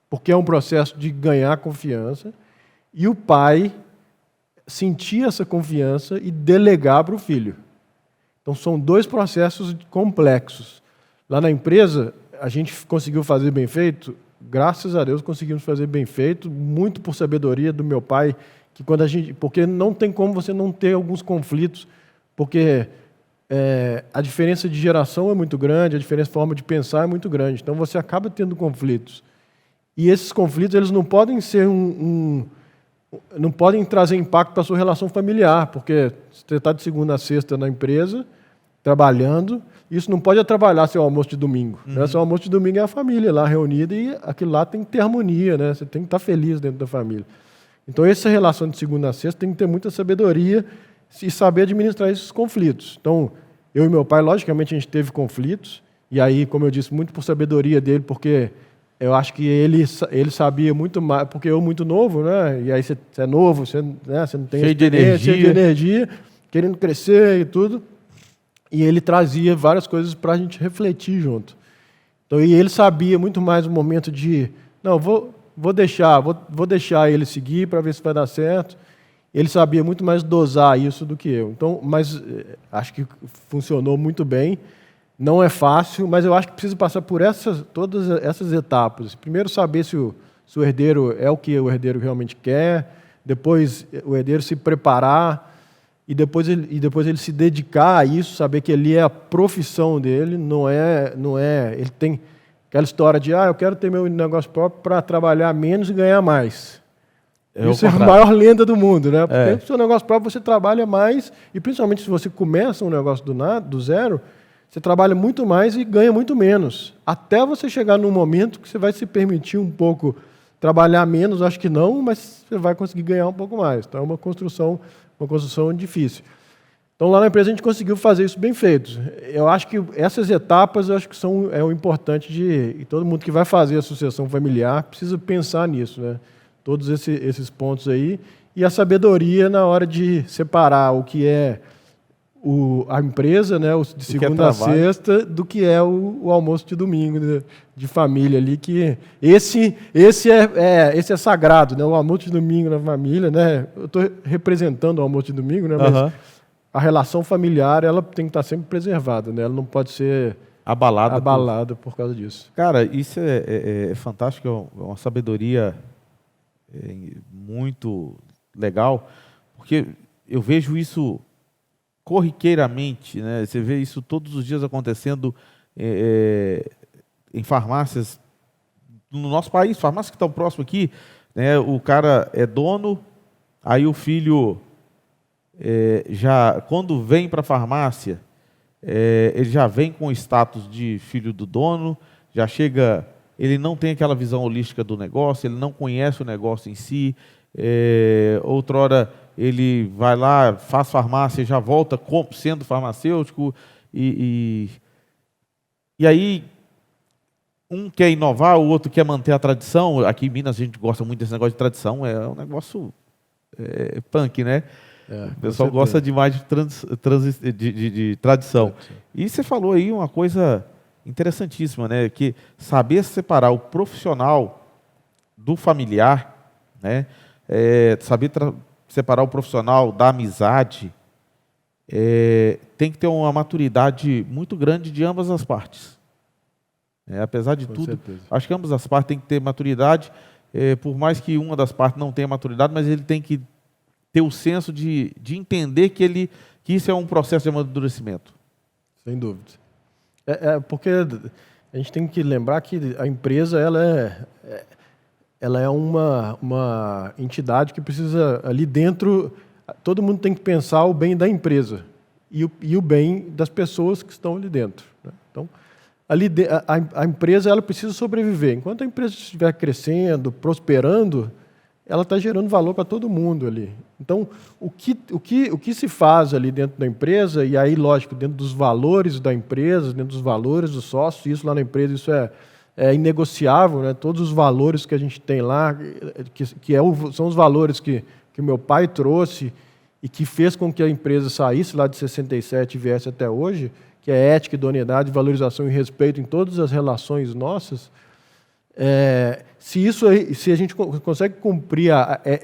porque é um processo de ganhar confiança, e o pai sentir essa confiança e delegar para o filho. Então são dois processos complexos. Lá na empresa, a gente conseguiu fazer bem feito, graças a Deus conseguimos fazer bem feito, muito por sabedoria do meu pai, porque não tem como você não ter alguns conflitos, porque a diferença de geração é muito grande, a diferença de forma de pensar é muito grande, então você acaba tendo conflitos. E esses conflitos eles não podem ser não podem trazer impacto para a sua relação familiar, porque você está de segunda a sexta na empresa, trabalhando, isso não pode atrapalhar seu almoço de domingo. Uhum. Né? Seu almoço de domingo é a família lá reunida e aquilo lá tem que ter harmonia, né? Você tem que estar feliz dentro da família. Então, essa relação de segunda a sexta tem que ter muita sabedoria e saber administrar esses conflitos. Então, eu e meu pai, logicamente, a gente teve conflitos, e aí, como eu disse, muito por sabedoria dele, porque eu acho que ele sabia muito mais, porque eu muito novo, né? E aí você é novo, você não tem cheio de energia, querendo crescer e tudo. E ele trazia várias coisas para a gente refletir junto. Então, e ele sabia muito mais o momento de, não, vou deixar ele seguir para ver se vai dar certo. Ele sabia muito mais dosar isso do que eu. Então, mas acho que funcionou muito bem. Não é fácil, mas eu acho que precisa passar por todas essas etapas. Primeiro, saber se o herdeiro é o que o herdeiro realmente quer. Depois, o herdeiro se preparar. E depois ele se dedicar a isso, saber que ali é a profissão dele, não é ele tem aquela história de eu quero ter meu negócio próprio para trabalhar menos e ganhar mais. Isso é a maior lenda do mundo, né? Porque o seu negócio próprio você trabalha mais, e principalmente se você começa um negócio do zero, você trabalha muito mais e ganha muito menos. Até você chegar num momento que você vai se permitir um pouco trabalhar menos, acho que não, mas você vai conseguir ganhar um pouco mais. Então é uma construção difícil. Então, lá na empresa, a gente conseguiu fazer isso bem feito. Eu acho que essas etapas é o importante e todo mundo que vai fazer a sucessão familiar precisa pensar nisso, né? Todos esses pontos aí. E a sabedoria na hora de separar o que é a empresa, né, de segunda a sexta, do que é o almoço de domingo, né, de família ali, que esse é sagrado, né, o almoço de domingo na família, né, eu estou representando o almoço de domingo, né, mas a relação familiar ela tem que estar sempre preservada, né? Ela não pode ser abalada por causa disso. Cara, isso é fantástico, é uma sabedoria muito legal, porque eu vejo isso corriqueiramente, né? Você vê isso todos os dias acontecendo em farmácias no nosso país, farmácias que estão próximo aqui, né? O cara é dono, aí o filho já quando vem para a farmácia, ele já vem com o status de filho do dono, já chega, ele não tem aquela visão holística do negócio, ele não conhece o negócio em si. Outrora ele vai lá, faz farmácia, já volta sendo farmacêutico, e aí um quer inovar, o outro quer manter a tradição. Aqui em Minas a gente gosta muito desse negócio de tradição, é um negócio punk, né? O pessoal gosta demais de tradição. E você falou aí uma coisa interessantíssima, né? Que saber separar o profissional do familiar, né? Saber separar o profissional da amizade, tem que ter uma maturidade muito grande de ambas as partes. Apesar de tudo, certeza. Acho que ambas as partes têm que ter maturidade, por mais que uma das partes não tenha maturidade, mas ele tem que ter o senso de entender que isso é um processo de amadurecimento. Sem dúvida. Porque a gente tem que lembrar que a empresa ela é uma entidade que precisa, ali dentro, todo mundo tem que pensar o bem da empresa e o bem das pessoas que estão ali dentro, né? Então, a empresa ela precisa sobreviver. Enquanto a empresa estiver crescendo, prosperando, ela está gerando valor para todo mundo ali. Então, o que se faz ali dentro da empresa, e aí, lógico, dentro dos valores da empresa, dentro dos valores dos sócios, isso lá na empresa, isso é inegociável, né? Todos os valores que a gente tem lá, são os valores que o meu pai trouxe e que fez com que a empresa saísse lá de 67 e viesse até hoje, que é ética, idoneidade, valorização e respeito em todas as relações nossas. Se a gente consegue cumprir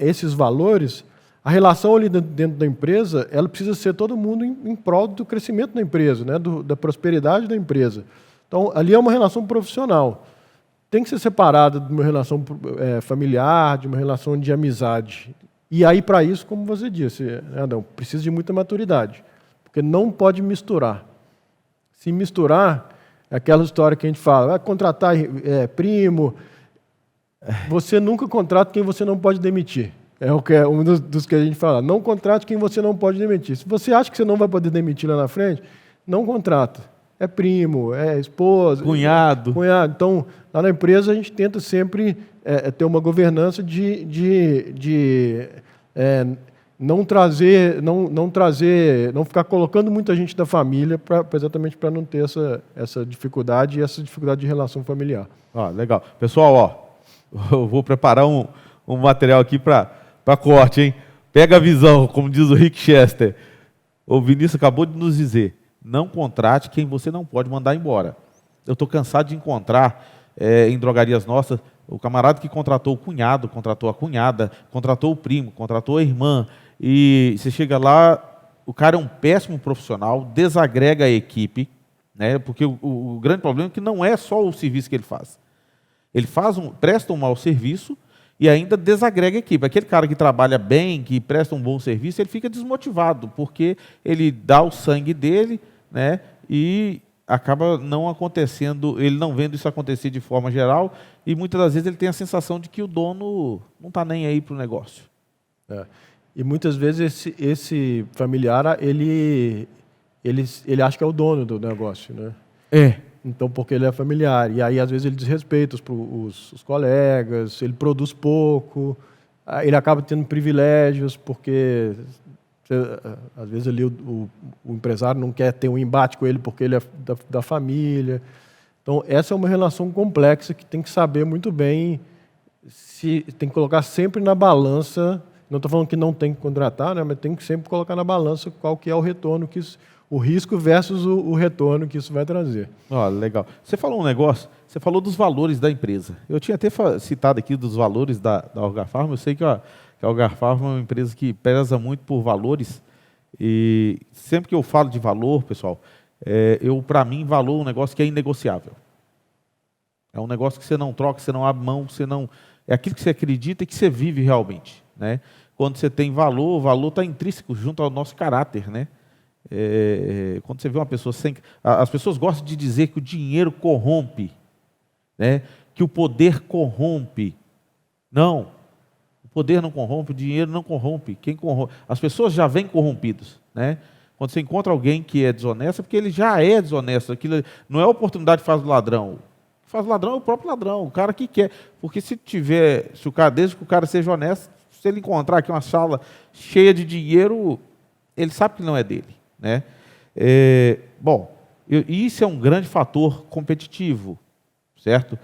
esses valores, a relação ali dentro da empresa, ela precisa ser todo mundo em prol do crescimento da empresa, né? Da prosperidade da empresa. Então, ali é uma relação profissional. Tem que ser separada de uma relação familiar, de uma relação de amizade. E aí, para isso, como você disse, Adão, precisa de muita maturidade, porque não pode misturar. Se misturar, é aquela história que a gente fala, vai contratar primo, você nunca contrata quem você não pode demitir. É um dos que a gente fala, não contrate quem você não pode demitir. Se você acha que você não vai poder demitir lá na frente, não contrata. É primo, é esposa, cunhado. Então, lá na empresa a gente tenta sempre ter uma governança de não ficar colocando muita gente da família, exatamente para não ter essa dificuldade de relação familiar. Legal. Pessoal, eu vou preparar um material aqui para corte, hein? Pega a visão, como diz o Rick Chester. O Vinícius acabou de nos dizer, não contrate quem você não pode mandar embora. Eu estou cansado de encontrar em drogarias nossas o camarada que contratou o cunhado, contratou a cunhada, contratou o primo, contratou a irmã, e você chega lá, o cara é um péssimo profissional, desagrega a equipe, né? Porque o grande problema é que não é só o serviço que ele faz. Ele presta um mau serviço e ainda desagrega a equipe. Aquele cara que trabalha bem, que presta um bom serviço, ele fica desmotivado, porque ele dá o sangue dele, né? E acaba não acontecendo, ele não vendo isso acontecer de forma geral, e muitas das vezes ele tem a sensação de que o dono não está nem aí para o negócio. E muitas vezes esse familiar, ele acha que é o dono do negócio, né? Então, porque ele é familiar. E aí, às vezes, ele desrespeita os colegas, ele produz pouco, ele acaba tendo privilégios, porque às vezes ali o empresário não quer ter um embate com ele porque ele é da família. Então, essa é uma relação complexa que tem que saber muito bem, tem que colocar sempre na balança. Não estou falando que não tem que contratar, né, mas tem que sempre colocar na balança qual que é o retorno, o risco versus o retorno que isso vai trazer. Legal. Você falou um negócio, você falou dos valores da empresa. Eu tinha até citado aqui dos valores da Algar Pharma. Eu sei que a Algar Pharma é uma empresa que preza muito por valores. E sempre que eu falo de valor, pessoal, para mim, valor é um negócio que é inegociável. É um negócio que você não troca, você não abre mão, é aquilo que você acredita e que você vive realmente, né? Quando você tem valor, o valor está intrínseco junto ao nosso caráter, né? Quando você vê uma pessoa sem... As pessoas gostam de dizer que o dinheiro corrompe, né? Que o poder corrompe. Não, o poder não corrompe, o dinheiro não corrompe. Quem corrompe? As pessoas já vêm corrompidas, né? Quando você encontra alguém que é desonesto, é porque ele já é desonesto. Aquilo não é a oportunidade que faz o ladrão. O que faz o ladrão é o próprio ladrão, o cara que quer. Porque desde que o cara seja honesto, se ele encontrar aqui uma sala cheia de dinheiro, ele sabe que não é dele, né? Isso é um grande fator competitivo, certo?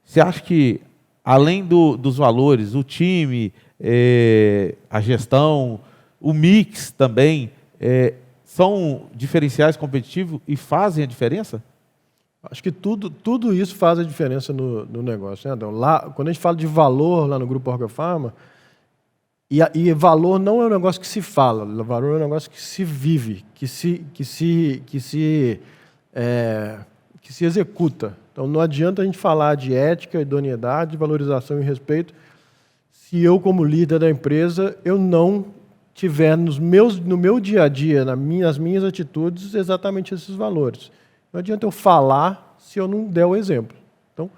Você acha que, além dos valores, o time, a gestão, o mix também, são diferenciais competitivos e fazem a diferença? Acho que tudo isso faz a diferença no negócio, né, Adão? Lá, quando a gente fala de valor lá no Grupo Orgafarma, e valor não é um negócio que se fala, valor é um negócio que se vive, que se executa. Então, não adianta a gente falar de ética, idoneidade, valorização e respeito se eu, como líder da empresa, eu não tiver no meu dia a dia, nas minhas atitudes, exatamente esses valores. Não adianta eu falar se eu não der o exemplo. Então,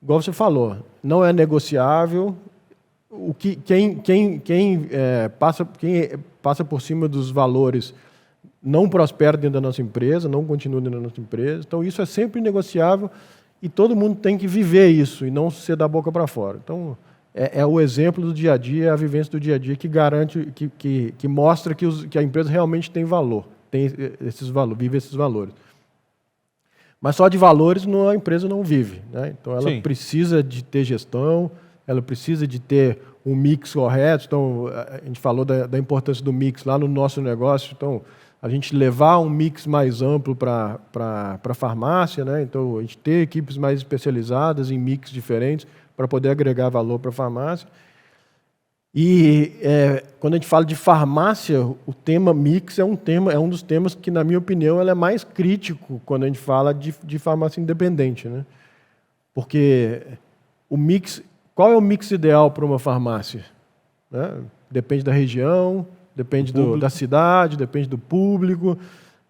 igual você falou, não é negociável. Quem passa por cima dos valores não prospera dentro da nossa empresa, não continua dentro da nossa empresa. Então, isso é sempre negociável e todo mundo tem que viver isso e não ser da boca para fora. Então, é o exemplo do dia a dia, a vivência do dia a dia que garante, que mostra que a empresa realmente tem valor, vive esses valores. Mas só de valores a empresa não vive, né? Então, ela precisa de ter gestão, ela precisa de ter um mix correto. Então, a gente falou da importância do mix lá no nosso negócio. Então, a gente levar um mix mais amplo para a farmácia, né? Então, a gente ter equipes mais especializadas em mix diferentes para poder agregar valor para a farmácia. E quando a gente fala de farmácia, o tema mix é um dos temas que, na minha opinião, é mais crítico quando a gente fala de farmácia independente, né? Porque o mix, qual é o mix ideal para uma farmácia? Né? Depende da região, depende da cidade, depende do público,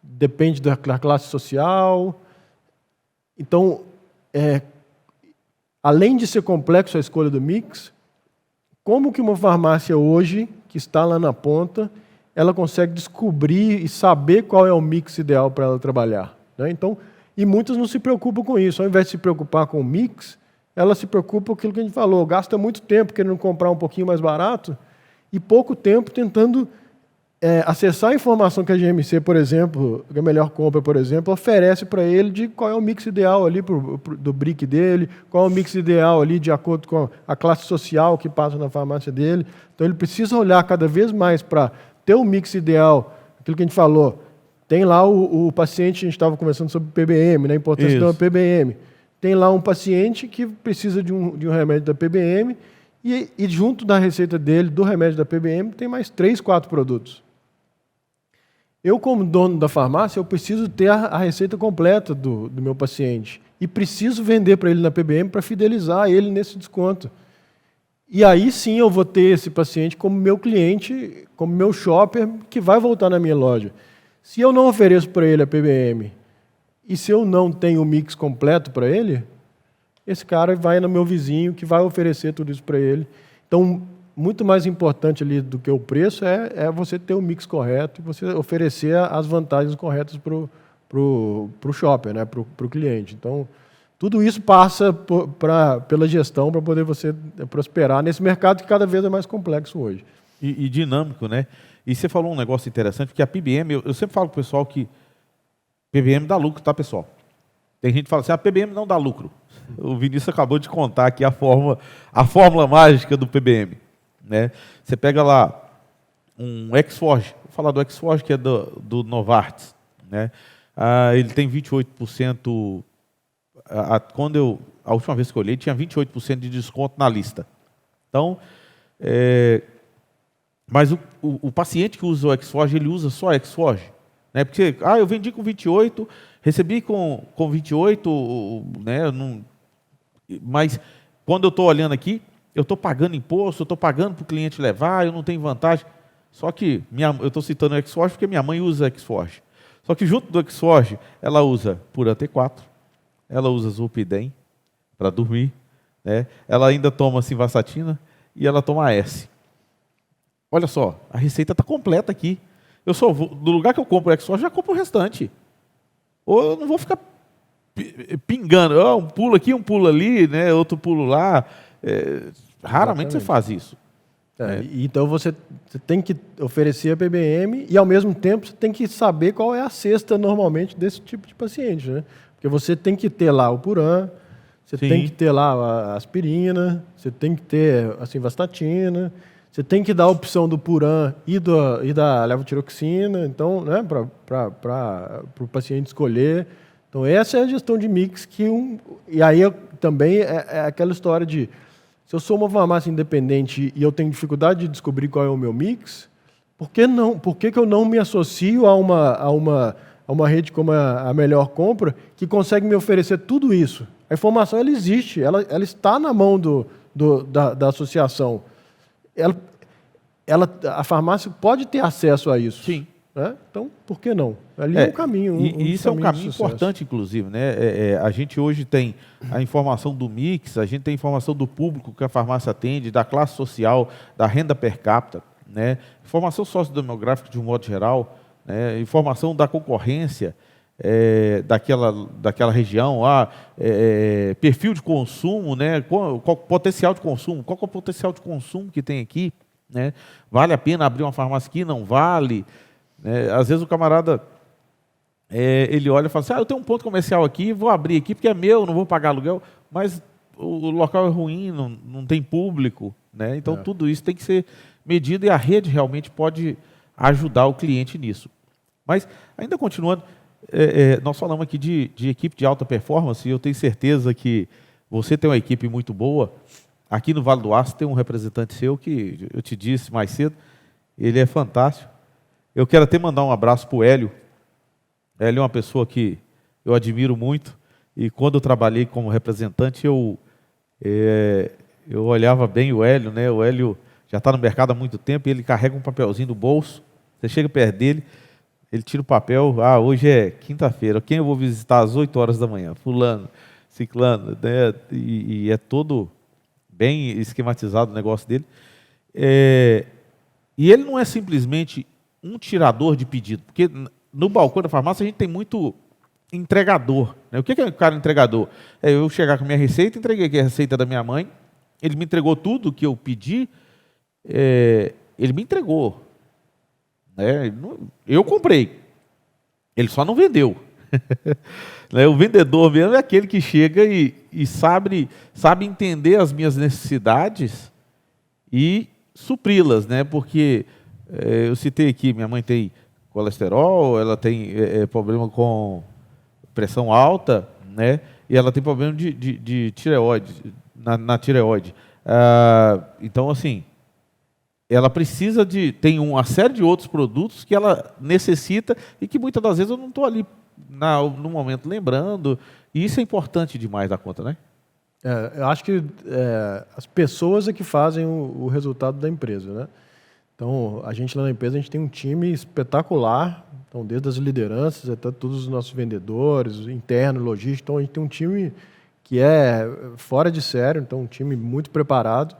depende da classe social. Então, além de ser complexo a escolha do mix, como que uma farmácia hoje, que está lá na ponta, ela consegue descobrir e saber qual é o mix ideal para ela trabalhar, né? Então, e muitas não se preocupam com isso. Ao invés de se preocupar com o mix, ela se preocupa com aquilo que a gente falou, gasta muito tempo querendo comprar um pouquinho mais barato e pouco tempo tentando acessar a informação que a GMC, por exemplo, a Melhor Compra, por exemplo, oferece para ele de qual é o mix ideal ali do brick dele, qual é o mix ideal ali de acordo com a classe social que passa na farmácia dele. Então, ele precisa olhar cada vez mais para ter o mix ideal, aquilo que a gente falou. Tem lá o paciente, a gente estava conversando sobre PBM, né, a importância de uma PBM. Tem lá um paciente que precisa de um remédio da PBM e junto da receita dele, do remédio da PBM, tem mais 3, 4 produtos. Eu, como dono da farmácia, eu preciso ter a receita completa do meu paciente e preciso vender para ele na PBM para fidelizar ele nesse desconto. E aí sim eu vou ter esse paciente como meu cliente, como meu shopper, que vai voltar na minha loja. Se eu não ofereço para ele a PBM e se eu não tenho o mix completo para ele, esse cara vai no meu vizinho que vai oferecer tudo isso para ele. Então, muito mais importante ali do que o preço é você ter o mix correto e você oferecer as vantagens corretas para o shopper, né, para o cliente. Então, tudo isso passa pela gestão para poder você prosperar nesse mercado que cada vez é mais complexo hoje. E dinâmico, né? E você falou um negócio interessante, porque a PBM, eu sempre falo para o pessoal que PBM dá lucro, tá, pessoal? Tem gente que fala assim, a PBM não dá lucro. O Vinícius acabou de contar aqui a fórmula mágica do PBM. Né? Você pega lá um Exforge, vou falar do Exforge, que é do Novartis. Né? Ele tem 28%, a última vez que eu olhei, tinha 28% de desconto na lista. Então, Mas o paciente que usa o Exforge, ele usa só Exforge, né? Porque, eu vendi com 28, recebi com 28, né? Mas quando eu estou olhando aqui, eu estou pagando imposto, eu estou pagando para o cliente levar, eu não tenho vantagem. Só que, eu estou citando o Exforge porque minha mãe usa Exforge. Só que junto do Exforge, ela usa Pura T4, ela usa Zolpidem para dormir, né? Ela ainda toma Simvastatina e ela toma S. Olha só, a receita está completa aqui. Eu só vou, do lugar que eu compro o Exforge, já compro o restante. Ou eu não vou ficar pingando, um pulo aqui, um pulo ali, né? Outro pulo lá. Raramente você faz isso. Então você tem que oferecer a PBM e, ao mesmo tempo, você tem que saber qual é a cesta normalmente desse tipo de paciente, né? Porque você tem que ter lá o Puran, você tem que ter lá a aspirina, você tem que ter a simvastatina, você tem que dar a opção do Puran e da levotiroxina, então, né, para o paciente escolher. Então, essa é a gestão de mix e aí também é aquela história de, se eu sou uma farmácia independente e eu tenho dificuldade de descobrir qual é o meu mix, por que eu não me associo a uma rede como a Melhor Compra, que consegue me oferecer tudo isso? A informação, ela existe, ela está na mão da associação. A farmácia pode ter acesso a isso. Sim. Né? Então, por que não? Ali é um caminho. Isso é um caminho importante, inclusive, né? A gente hoje tem a informação do mix, a gente tem a informação do público que a farmácia atende, da classe social, da renda per capita, né? Informação sociodemográfica de um modo geral, né? Informação da concorrência daquela região, perfil de consumo, né? Qual potencial de consumo, qual é o potencial de consumo que tem aqui, né? Vale a pena abrir uma farmácia aqui? Não vale? Às vezes o camarada ele olha e fala assim, eu tenho um ponto comercial aqui, vou abrir aqui porque é meu, não vou pagar aluguel, mas o local é ruim, não tem público, né? Então tudo isso tem que ser medido e a rede realmente pode ajudar o cliente nisso. Mas, ainda continuando, nós falamos aqui de equipe de alta performance e eu tenho certeza que você tem uma equipe muito boa. Aqui no Vale do Aço tem um representante seu que eu te disse mais cedo, ele é fantástico. Eu quero até mandar um abraço para o Hélio. Hélio é uma pessoa que eu admiro muito e quando eu trabalhei como representante eu olhava bem o Hélio, né? O Hélio já está no mercado há muito tempo e ele carrega um papelzinho do bolso. Você chega perto dele, ele tira o papel, hoje é quinta-feira, quem eu vou visitar às 8 horas da manhã? Fulano, ciclano, né? E é todo bem esquematizado o negócio dele. E ele não é simplesmente um tirador de pedido, porque no balcão da farmácia a gente tem muito entregador, né? O que é o cara entregador? Eu chegar com a minha receita, entreguei aqui a receita da minha mãe, ele me entregou tudo o que eu pedi, ele me entregou. Eu comprei, ele só não vendeu. O vendedor mesmo é aquele que chega e sabe entender as minhas necessidades e supri-las, né? Porque eu citei aqui, minha mãe tem colesterol, ela tem problema com pressão alta, né? E ela tem problema de tireoide, na tireoide. Então, assim, ela precisa tem uma série de outros produtos que ela necessita e que muitas das vezes eu não estou ali no momento lembrando, e isso é importante demais da conta, né? Eu acho que as pessoas é que fazem o resultado da empresa, né? Então, a gente lá na empresa, a gente tem um time espetacular, então, desde as lideranças até todos os nossos vendedores, interno, logístico, então a gente tem um time que é fora de sério, então um time muito preparado.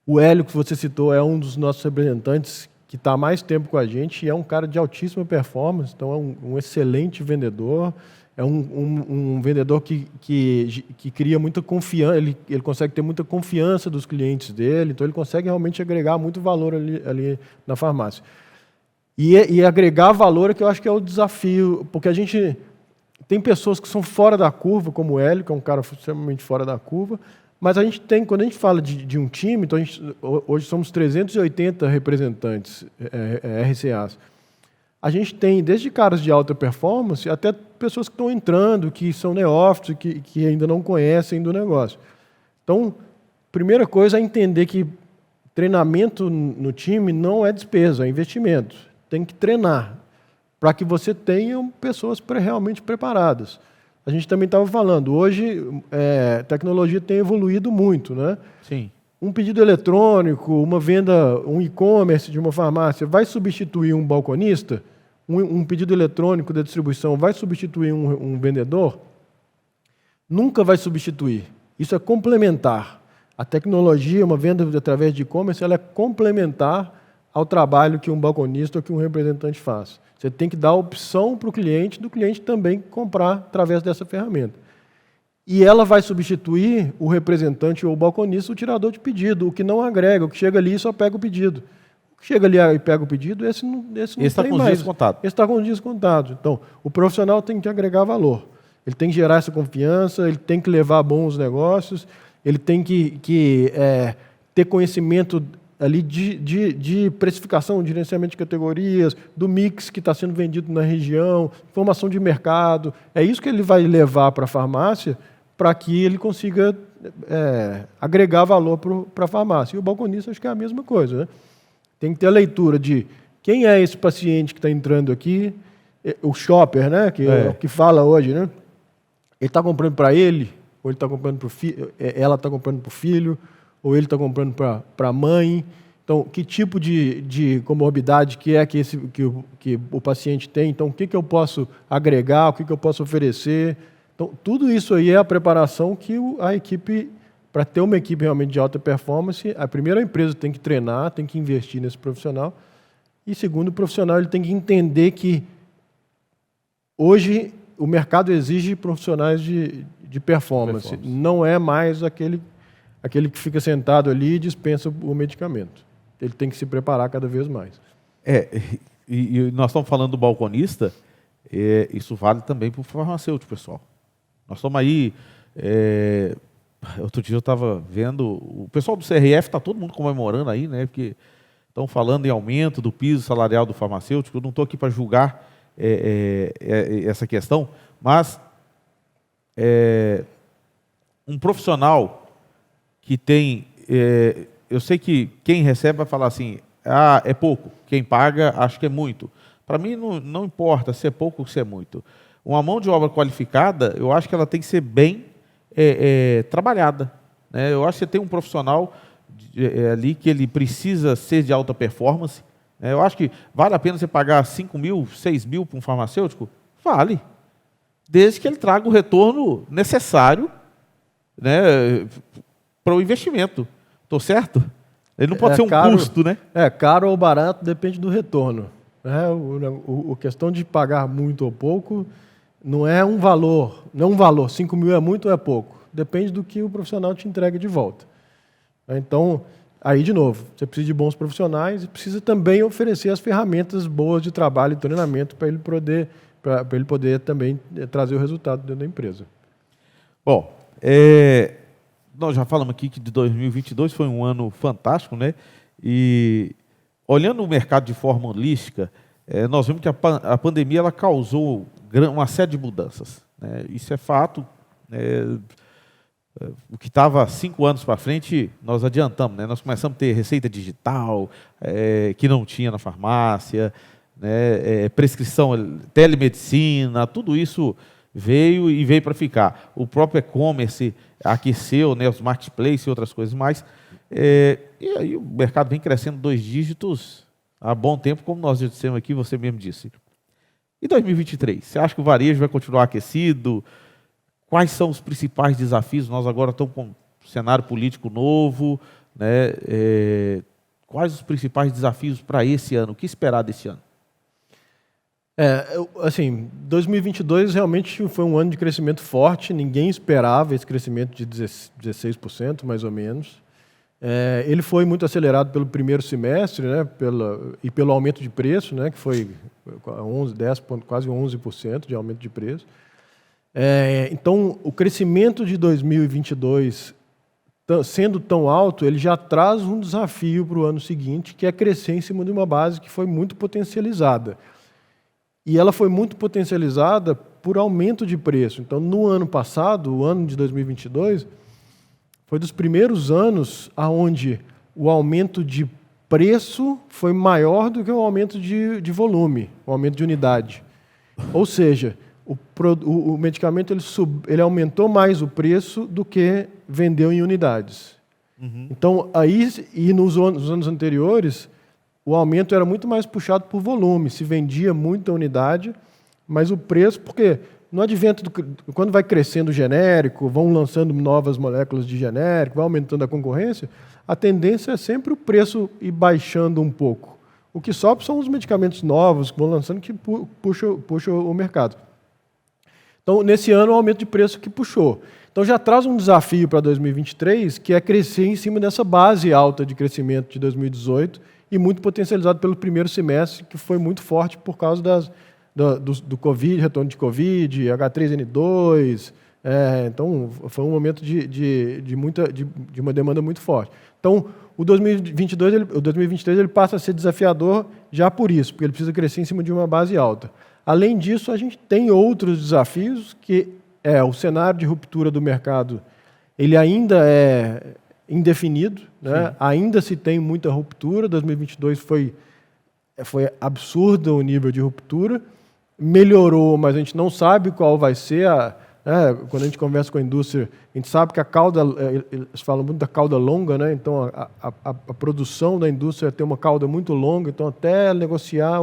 O Hélio, que você citou, é um dos nossos representantes que está há mais tempo com a gente e é um cara de altíssima performance, então é um excelente vendedor, é um vendedor que cria muita confiança, ele consegue ter muita confiança dos clientes dele, então ele consegue realmente agregar muito valor ali na farmácia. E agregar valor é que eu acho que é o desafio, porque a gente tem pessoas que são fora da curva, como o Hélio, que é um cara extremamente fora da curva, mas quando a gente fala de um time, então hoje somos 380 representantes RCAs. A gente tem desde caras de alta performance até pessoas que estão entrando, que são neófitos, que ainda não conhecem do negócio. Então, primeira coisa é entender que treinamento no time não é despesa, é investimento. Tem que treinar para que você tenha pessoas realmente preparadas. A gente também estava falando, hoje a tecnologia tem evoluído muito, né? Sim. Um pedido eletrônico, uma venda, um e-commerce de uma farmácia vai substituir um balconista? Um pedido eletrônico da distribuição vai substituir um vendedor? Nunca vai substituir. Isso é complementar. A tecnologia, uma venda através de e-commerce, ela é complementar ao trabalho que um balconista ou que um representante faz. Você tem que dar a opção para o cliente, do cliente também comprar através dessa ferramenta. E ela vai substituir o representante ou o balconista, o tirador de pedido, o que não agrega, o que chega ali e só pega o pedido. O que chega ali e pega o pedido, esse não está tem com os mais. dias contados. Esse está com os dias contados. Então, o profissional tem que agregar valor. Ele tem que gerar essa confiança, ele tem que levar bons negócios, ele tem que ter conhecimento ali de precificação, de gerenciamento de categorias, do mix que está sendo vendido na região, informação de mercado. É isso que ele vai levar para a farmácia para que ele consiga agregar valor para a farmácia. E o balconista acho que é a mesma coisa, né? Tem que ter a leitura de quem é esse paciente que está entrando aqui, o shopper, né? Que fala hoje, né? Ele está comprando para ele, ou ele está comprando para o filho, ela está comprando para o filho, ou ele está comprando para a mãe. Então, que tipo de comorbidade que o paciente tem? Então, o que eu posso agregar, o que eu posso oferecer? Então, tudo isso aí é a preparação que a equipe, para ter uma equipe realmente de alta performance, a primeira empresa tem que treinar, tem que investir nesse profissional, e segundo, o profissional ele tem que entender que hoje o mercado exige profissionais de performance. Não é mais aquele que fica sentado ali e dispensa o medicamento. Ele tem que se preparar cada vez mais. E nós estamos falando do balconista, isso vale também para o farmacêutico, pessoal. Nós estamos aí... outro dia eu estava vendo... O pessoal do CRF está todo mundo comemorando aí, né? Porque estão falando em aumento do piso salarial do farmacêutico. Eu não estou aqui para julgar essa questão, mas um profissional que tem... eu sei que quem recebe vai falar assim, é pouco. Quem paga, acho que é muito. Para mim, não importa se é pouco ou se é muito. Uma mão de obra qualificada, eu acho que ela tem que ser bem trabalhada, né? Eu acho que você tem um profissional ali que ele precisa ser de alta performance. Eu acho que vale a pena você pagar 5 mil, 6 mil para um farmacêutico? Vale. Desde que ele traga o retorno necessário, né, para o investimento. Estou certo? Ele não pode ser um custo, né? Caro ou barato depende do retorno. A questão de pagar muito ou pouco não é um valor. Não é um valor. 5 mil é muito ou é pouco. Depende do que o profissional te entrega de volta. Então, aí, de novo, você precisa de bons profissionais e precisa também oferecer as ferramentas boas de trabalho e treinamento para ele poder também trazer o resultado dentro da empresa. Bom, nós já falamos aqui que de 2022 foi um ano fantástico, né? E olhando o mercado de forma holística, nós vimos que a pandemia ela causou uma série de mudanças, né? Isso é fato. O que estava 5 anos para frente, nós adiantamos, né? Nós começamos a ter receita digital, que não tinha na farmácia, né? Prescrição, telemedicina, tudo isso veio para ficar. O próprio e-commerce aqueceu, né? Os marketplaces e outras coisas mais. E aí o mercado vem crescendo 2 dígitos há bom tempo, como nós já dissemos aqui, você mesmo disse. E 2023? Você acha que o varejo vai continuar aquecido? Quais são os principais desafios? Nós agora estamos com um cenário político novo, né? Quais os principais desafios para esse ano? O que esperar desse ano? 2022 realmente foi um ano de crescimento forte. Ninguém esperava esse crescimento de 16%, mais ou menos. Ele foi muito acelerado pelo primeiro semestre, né? E pelo aumento de preço, né? Que foi quase 11% de aumento de preço. Então, o crescimento de 2022, sendo tão alto, ele já traz um desafio para o ano seguinte, que é crescer em cima de uma base que foi muito potencializada. E ela foi muito potencializada por aumento de preço. Então, no ano passado, o ano de 2022, foi dos primeiros anos onde o aumento de preço foi maior do que o aumento de volume, o aumento de unidade. Ou seja, o medicamento ele aumentou mais o preço do que vendeu em unidades. Então, aí, e nos anos anteriores, o aumento era muito mais puxado por volume, se vendia muita unidade, mas o preço, porque no advento, quando vai crescendo o genérico, vão lançando novas moléculas de genérico, vai aumentando a concorrência, a tendência é sempre o preço ir baixando um pouco. O que sobe são os medicamentos novos que vão lançando que puxam o mercado. Então, nesse ano, o aumento de preço que puxou. Então, já traz um desafio para 2023, que é crescer em cima dessa base alta de crescimento de 2018 e muito potencializado pelo primeiro semestre, que foi muito forte por causa do Covid, retorno de Covid, H3N2. Então, foi um momento de uma demanda muito forte. Então, o 2023 ele passa a ser desafiador já por isso, porque ele precisa crescer em cima de uma base alta. Além disso, a gente tem outros desafios, que é o cenário de ruptura do mercado, ele ainda é indefinido, né? Ainda se tem muita ruptura. 2022 foi absurdo o nível de ruptura, melhorou, mas a gente não sabe qual vai ser quando a gente conversa com a indústria, a gente sabe que a cauda, eles falam muito da cauda longa, né? Então a produção da indústria tem uma cauda muito longa, então até negociar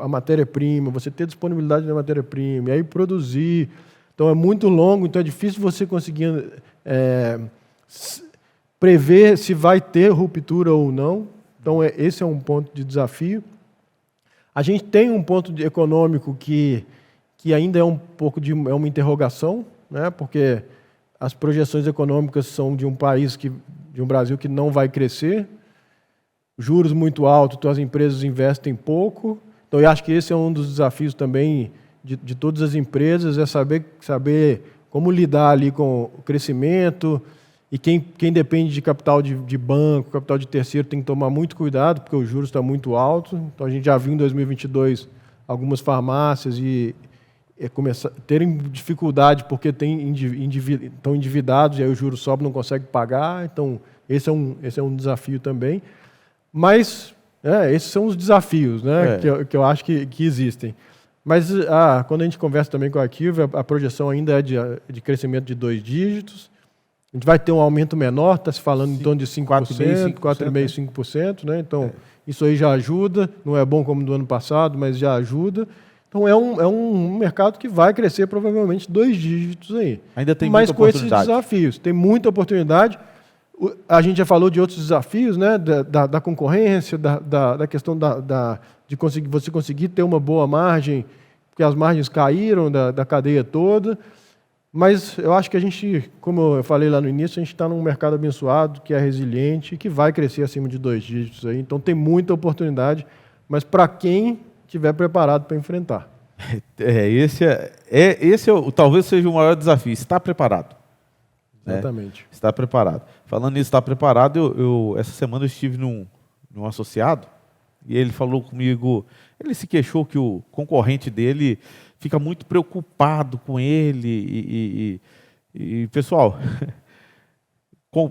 a matéria-prima, você ter disponibilidade da matéria-prima, e aí produzir, então é muito longo, então é difícil você conseguir prever se vai ter ruptura ou não, então esse é um ponto de desafio. A gente tem um ponto econômico que ainda é um pouco de uma interrogação, né? Porque as projeções econômicas são de um Brasil que não vai crescer, juros muito altos, então as empresas investem pouco. Então eu acho que esse é um dos desafios também de todas as empresas, é saber como lidar ali com o crescimento, e quem depende de capital de banco, capital de terceiro, tem que tomar muito cuidado, porque o juros está muito alto. Então a gente já viu em 2022 algumas farmácias terem dificuldade porque estão endividados, e aí o juros sobe, não consegue pagar. Então esse é um desafio também. Mas esses são os desafios, né, que eu acho que existem. Mas quando a gente conversa também com a Arquivo, a projeção ainda é de crescimento de 2 dígitos. A gente vai ter um aumento menor, está se falando em torno de 5%, 4,5%, 5%, né? Então, isso aí já ajuda. Não é bom como do ano passado, mas já ajuda. Então, é um mercado que vai crescer provavelmente 2 dígitos aí. Ainda tem muita oportunidade. Mas com esses desafios. Tem muita oportunidade. A gente já falou de outros desafios, né? Da concorrência, da questão de você conseguir ter uma boa margem, porque as margens caíram da cadeia toda. Mas eu acho que a gente, como eu falei lá no início, a gente está num mercado abençoado, que é resiliente, que vai crescer acima de 2 dígitos aí. Então tem muita oportunidade, mas para quem estiver preparado para enfrentar. Esse talvez seja o maior desafio, estar preparado. Exatamente. Né? Estar preparado. Falando nisso, estar preparado, essa semana eu estive num associado, e ele falou comigo, ele se queixou que o concorrente dele fica muito preocupado com ele, e pessoal,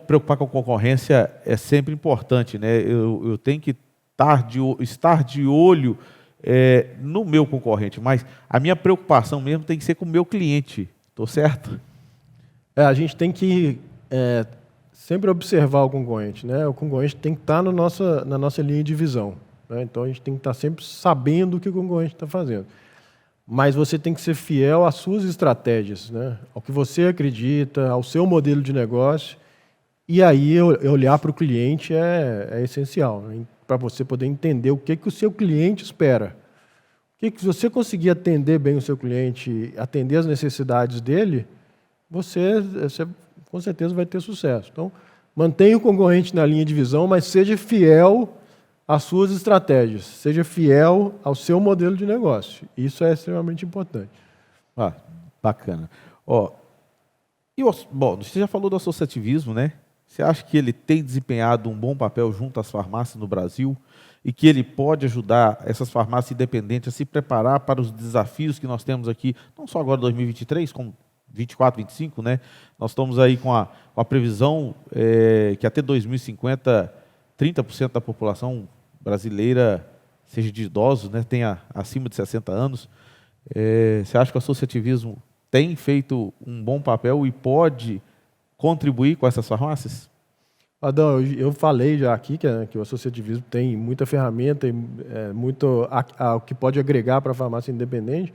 preocupar com a concorrência é sempre importante, né? Eu tenho que estar de olho no meu concorrente, mas a minha preocupação mesmo tem que ser com o meu cliente, estou certo? A gente tem que sempre observar o concorrente, né? O concorrente tem que estar na nossa linha de visão, né? Então a gente tem que estar sempre sabendo o que o concorrente está fazendo. Mas você tem que ser fiel às suas estratégias, né? Ao que você acredita, ao seu modelo de negócio. E aí olhar para o cliente é essencial, né? Para você poder entender o que o seu cliente espera. Se você conseguir atender bem o seu cliente, atender as necessidades dele, você com certeza vai ter sucesso. Então, mantenha o concorrente na linha de visão, mas seja fiel às suas estratégias, seja fiel ao seu modelo de negócio. Isso é extremamente importante. Bacana. Você já falou do associativismo, né? Você acha que ele tem desempenhado um bom papel junto às farmácias no Brasil e que ele pode ajudar essas farmácias independentes a se preparar para os desafios que nós temos aqui, não só agora em 2023, como 24, 25, né? Nós estamos aí com a previsão que até 2050, 30% da população brasileira seja de idosos, né? Tenha acima de 60 anos. Você acha que o associativismo tem feito um bom papel e pode contribuir com essas farmácias? Adão, eu falei já aqui que o associativismo tem muita ferramenta e muito o que pode agregar para a farmácia independente.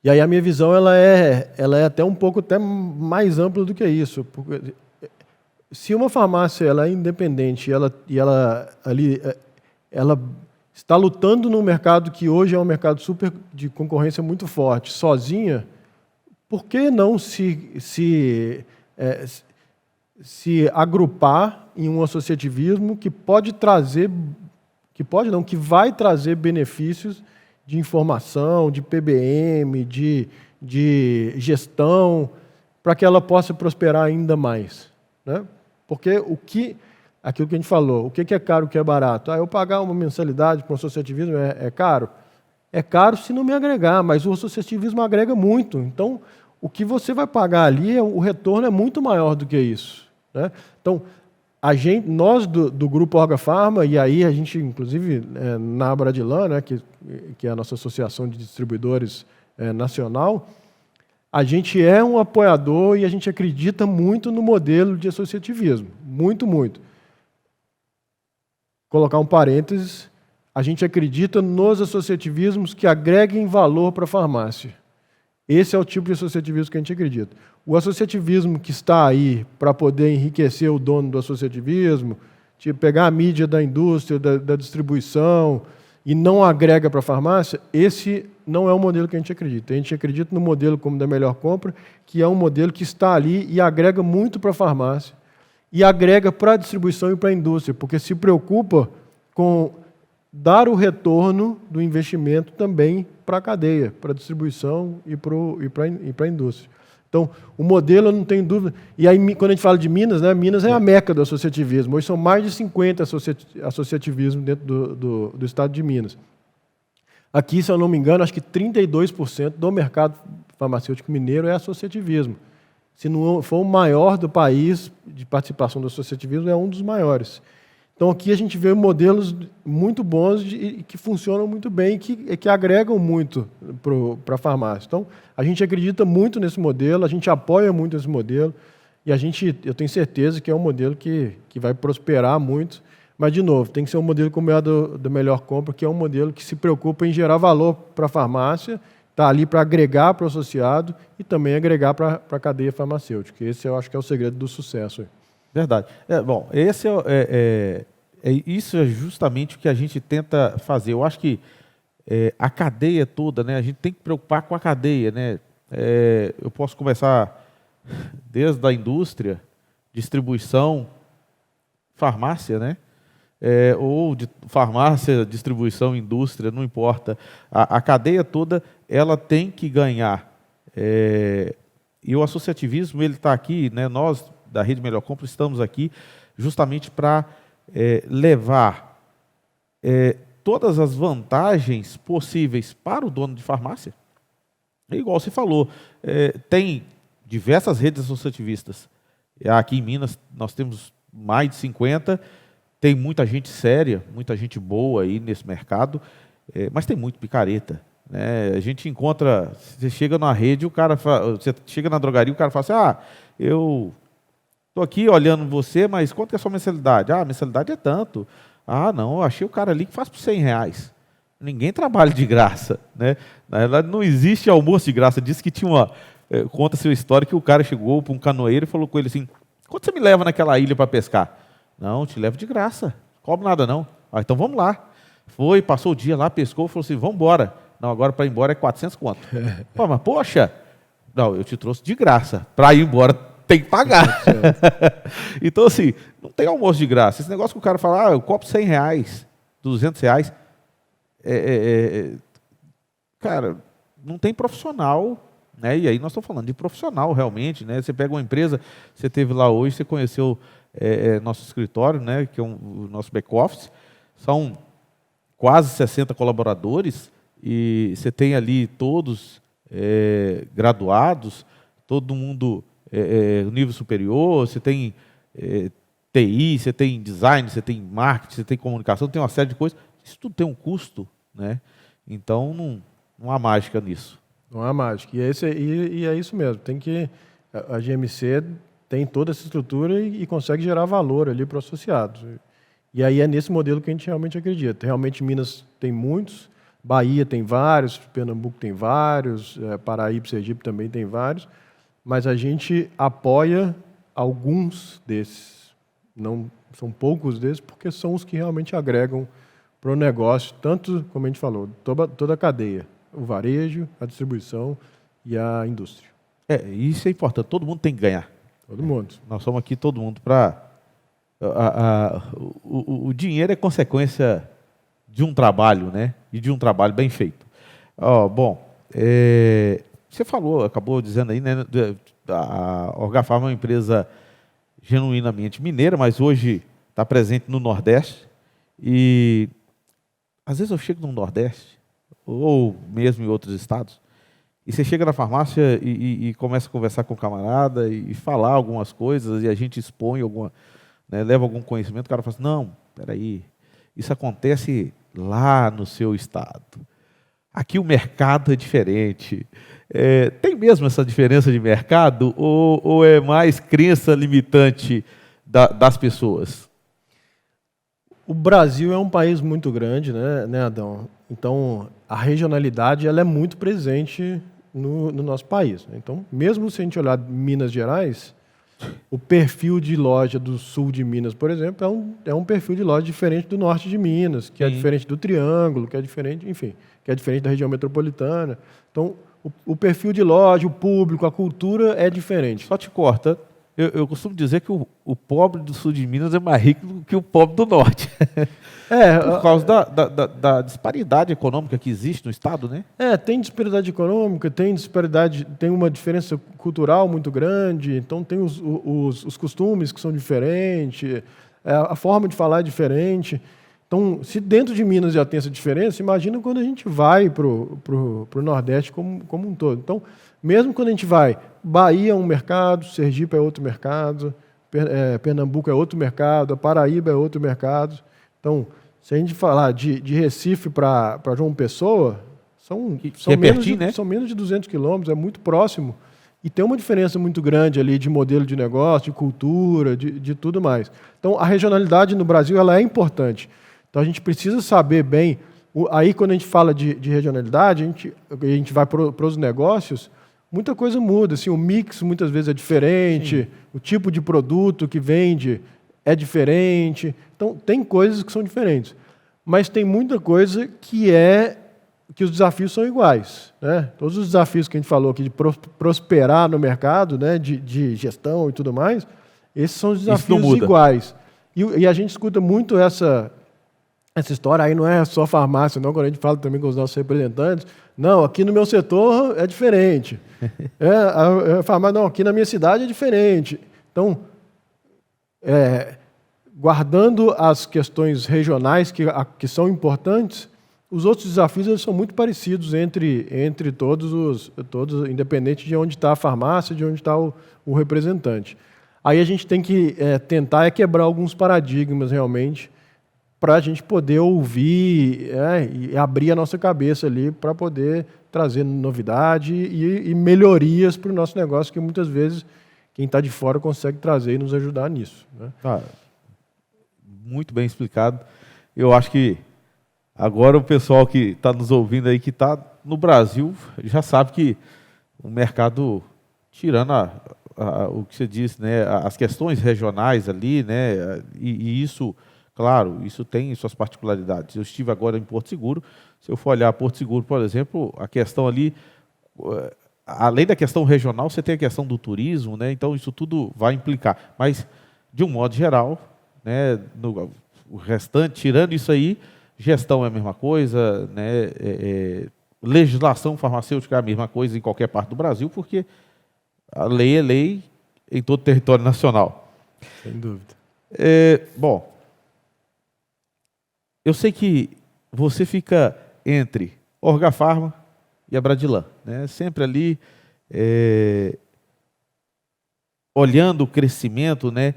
E aí a minha visão ela é até um pouco até mais ampla do que isso. Porque se uma farmácia ela é independente e ela está lutando num mercado que hoje é um mercado super de concorrência muito forte, sozinha, por que não se agrupar em um associativismo que vai trazer benefícios de informação, de PBM, de gestão, para que ela possa prosperar ainda mais, né? Porque aquilo que a gente falou, o que é caro, o que é barato? Eu pagar uma mensalidade para um associativismo é caro? É caro se não me agregar, mas o associativismo agrega muito. Então, o que você vai pagar ali, o retorno é muito maior do que isso, né? Então, nós do Grupo Orgafarma, e aí a gente, inclusive, na Abradilan, né, que é a nossa associação de distribuidores nacional, a gente é um apoiador e a gente acredita muito no modelo de associativismo. Muito, muito. Colocar um parênteses, a gente acredita nos associativismos que agreguem valor para a farmácia. Esse é o tipo de associativismo que a gente acredita. O associativismo que está aí para poder enriquecer o dono do associativismo, tipo pegar a mídia da indústria, da distribuição e não agrega para a farmácia, esse não é o modelo que a gente acredita. A gente acredita no modelo como da Melhor Compra, que é um modelo que está ali e agrega muito para a farmácia e agrega para a distribuição e para a indústria, porque se preocupa com dar o retorno do investimento também para a cadeia, para a distribuição e para a indústria. Então, o modelo, eu não tenho dúvida. E aí, quando a gente fala de Minas, né, Minas é a meca do associativismo. Hoje são mais de 50 associativismos dentro do estado de Minas. Aqui, se eu não me engano, acho que 32% do mercado farmacêutico mineiro é associativismo. Se não for o maior do país de participação do associativismo, é um dos maiores. Então, aqui a gente vê modelos muito bons que funcionam muito bem e que agregam muito para a farmácia. Então, a gente acredita muito nesse modelo, a gente apoia muito esse modelo e eu tenho certeza que é um modelo que vai prosperar muito. Mas, de novo, tem que ser um modelo como é da Melhor Compra, que é um modelo que se preocupa em gerar valor para a farmácia, está ali para agregar para o associado e também agregar para a cadeia farmacêutica. Esse eu acho que é o segredo do sucesso. Verdade. Bom, isso é justamente o que a gente tenta fazer. Eu acho que a cadeia toda, né, a gente tem que preocupar com a cadeia, né? Eu posso começar desde a indústria, distribuição, farmácia, né? Ou de farmácia, distribuição, indústria, não importa. A cadeia toda ela tem que ganhar. E o associativismo ele está aqui, né? Nós da Rede Melhor Compra estamos aqui justamente para levar todas as vantagens possíveis para o dono de farmácia. É igual você falou, tem diversas redes associativistas. Aqui em Minas nós temos mais de 50, tem muita gente séria, muita gente boa aí nesse mercado, mas tem muito picareta, né? A gente encontra, você chega na rede, você chega na drogaria, o cara fala assim, eu estou aqui olhando você, mas quanto que é a sua mensalidade? A mensalidade é tanto. Não, eu achei o cara ali que faz por R$100. Ninguém trabalha de graça, né? Na verdade, não existe almoço de graça. Disse que tinha conta sua história que o cara chegou para um canoeiro e falou com ele assim, quanto você me leva naquela ilha para pescar? Não, te levo de graça, não cobro nada não. Então vamos lá. Foi, passou o dia lá, pescou, falou assim, vamos embora. Não, agora para ir embora é 400 conto. Pô, mas poxa, não, eu te trouxe de graça. Para ir embora tem que pagar. Então assim, não tem almoço de graça. Esse negócio que o cara fala, eu cobro R$100, R$200, cara, não tem profissional, né? E aí nós estamos falando de profissional realmente, né? Você pega uma empresa, você esteve lá hoje, você conheceu nosso escritório, né? Que é o nosso back-office, são quase 60 colaboradores e você tem ali todos graduados, todo mundo nível superior, você tem TI, você tem design, você tem marketing, você tem comunicação, tem uma série de coisas. Isso tudo tem um custo, né? Então não há mágica nisso. Não há mágica. E é isso mesmo. A GMC tem toda essa estrutura e consegue gerar valor ali para os associados. E aí é nesse modelo que a gente realmente acredita. Realmente Minas tem muitos, Bahia tem vários, Pernambuco tem vários, Paraíba e Sergipe também tem vários, mas a gente apoia alguns desses. Não são poucos desses, porque são os que realmente agregam para o negócio, tanto, como a gente falou, toda a cadeia, o varejo, a distribuição e a indústria. Isso é importante, todo mundo tem que ganhar. Todo mundo. Nós somos aqui todo mundo para... O dinheiro é consequência de um trabalho, né? E de um trabalho bem feito. Você acabou dizendo aí, né? A Orgafarma é uma empresa genuinamente mineira, mas hoje está presente no Nordeste. E às vezes eu chego no Nordeste, ou mesmo em outros estados, e você chega na farmácia e começa a conversar com o camarada e falar algumas coisas, e a gente expõe leva algum conhecimento, o cara fala assim, não, peraí, isso acontece lá no seu estado. Aqui o mercado é diferente. Tem mesmo essa diferença de mercado ou é mais crença limitante das pessoas? O Brasil é um país muito grande, né, Adão? Então, a regionalidade ela é muito presente no nosso país. Então, mesmo se a gente olhar Minas Gerais, o perfil de loja do sul de Minas, por exemplo, é um perfil de loja diferente do norte de Minas, que é diferente do Triângulo, que é diferente, enfim, que é diferente da região metropolitana. Então, o perfil de loja, o público, a cultura é diferente. Só te corta. Eu costumo dizer que o pobre do sul de Minas é mais rico do que o pobre do norte. Por causa da disparidade econômica que existe no estado, né? Tem disparidade econômica, tem uma diferença cultural muito grande, então tem os costumes que são diferentes, a forma de falar é diferente. Então, se dentro de Minas já tem essa diferença, imagina quando a gente vai para o Nordeste como um todo. Então, mesmo quando a gente vai, Bahia é um mercado, Sergipe é outro mercado, Pernambuco é outro mercado, Paraíba é outro mercado. Então, se a gente falar de Recife para João Pessoa, são menos de 200 quilômetros, é muito próximo. E tem uma diferença muito grande ali de modelo de negócio, de cultura, de tudo mais. Então, a regionalidade no Brasil ela é importante. Então, a gente precisa saber bem. Aí, quando a gente fala de regionalidade, a gente vai para os negócios, muita coisa muda. Assim, o mix muitas vezes é diferente, sim, o tipo de produto que vende é diferente. Então, tem coisas que são diferentes. Mas tem muita coisa que os desafios são iguais, né? Todos os desafios que a gente falou aqui de prosperar no mercado, né, de gestão e tudo mais, esses são os desafios iguais. E a gente escuta muito essa história, aí não é só farmácia, não, quando a gente fala também com os nossos representantes, não, aqui no meu setor é diferente. A farmácia, não, aqui na minha cidade é diferente. Então, guardando as questões regionais que são importantes, os outros desafios eles são muito parecidos entre todos, independente de onde está a farmácia, de onde está o representante. Aí a gente tem que tentar quebrar alguns paradigmas realmente, para a gente poder ouvir e abrir a nossa cabeça ali para poder trazer novidade e melhorias para o nosso negócio, que muitas vezes quem está de fora consegue trazer e nos ajudar nisso, né? Muito bem explicado. Eu acho que agora o pessoal que está nos ouvindo aí, que está no Brasil, já sabe que o mercado, tirando o que você disse, né, as questões regionais ali, né, e isso... Claro, isso tem suas particularidades. Eu estive agora em Porto Seguro. Se eu for olhar Porto Seguro, por exemplo, a questão ali, além da questão regional, você tem a questão do turismo, né? Então isso tudo vai implicar. Mas, de um modo geral, né, o restante, tirando isso aí, gestão é a mesma coisa, né? Legislação farmacêutica é a mesma coisa em qualquer parte do Brasil, porque a lei é lei em todo o território nacional. Sem dúvida. Bom, eu sei que você fica entre Orgafarma e a Bradilan, né? Sempre ali olhando o crescimento, né,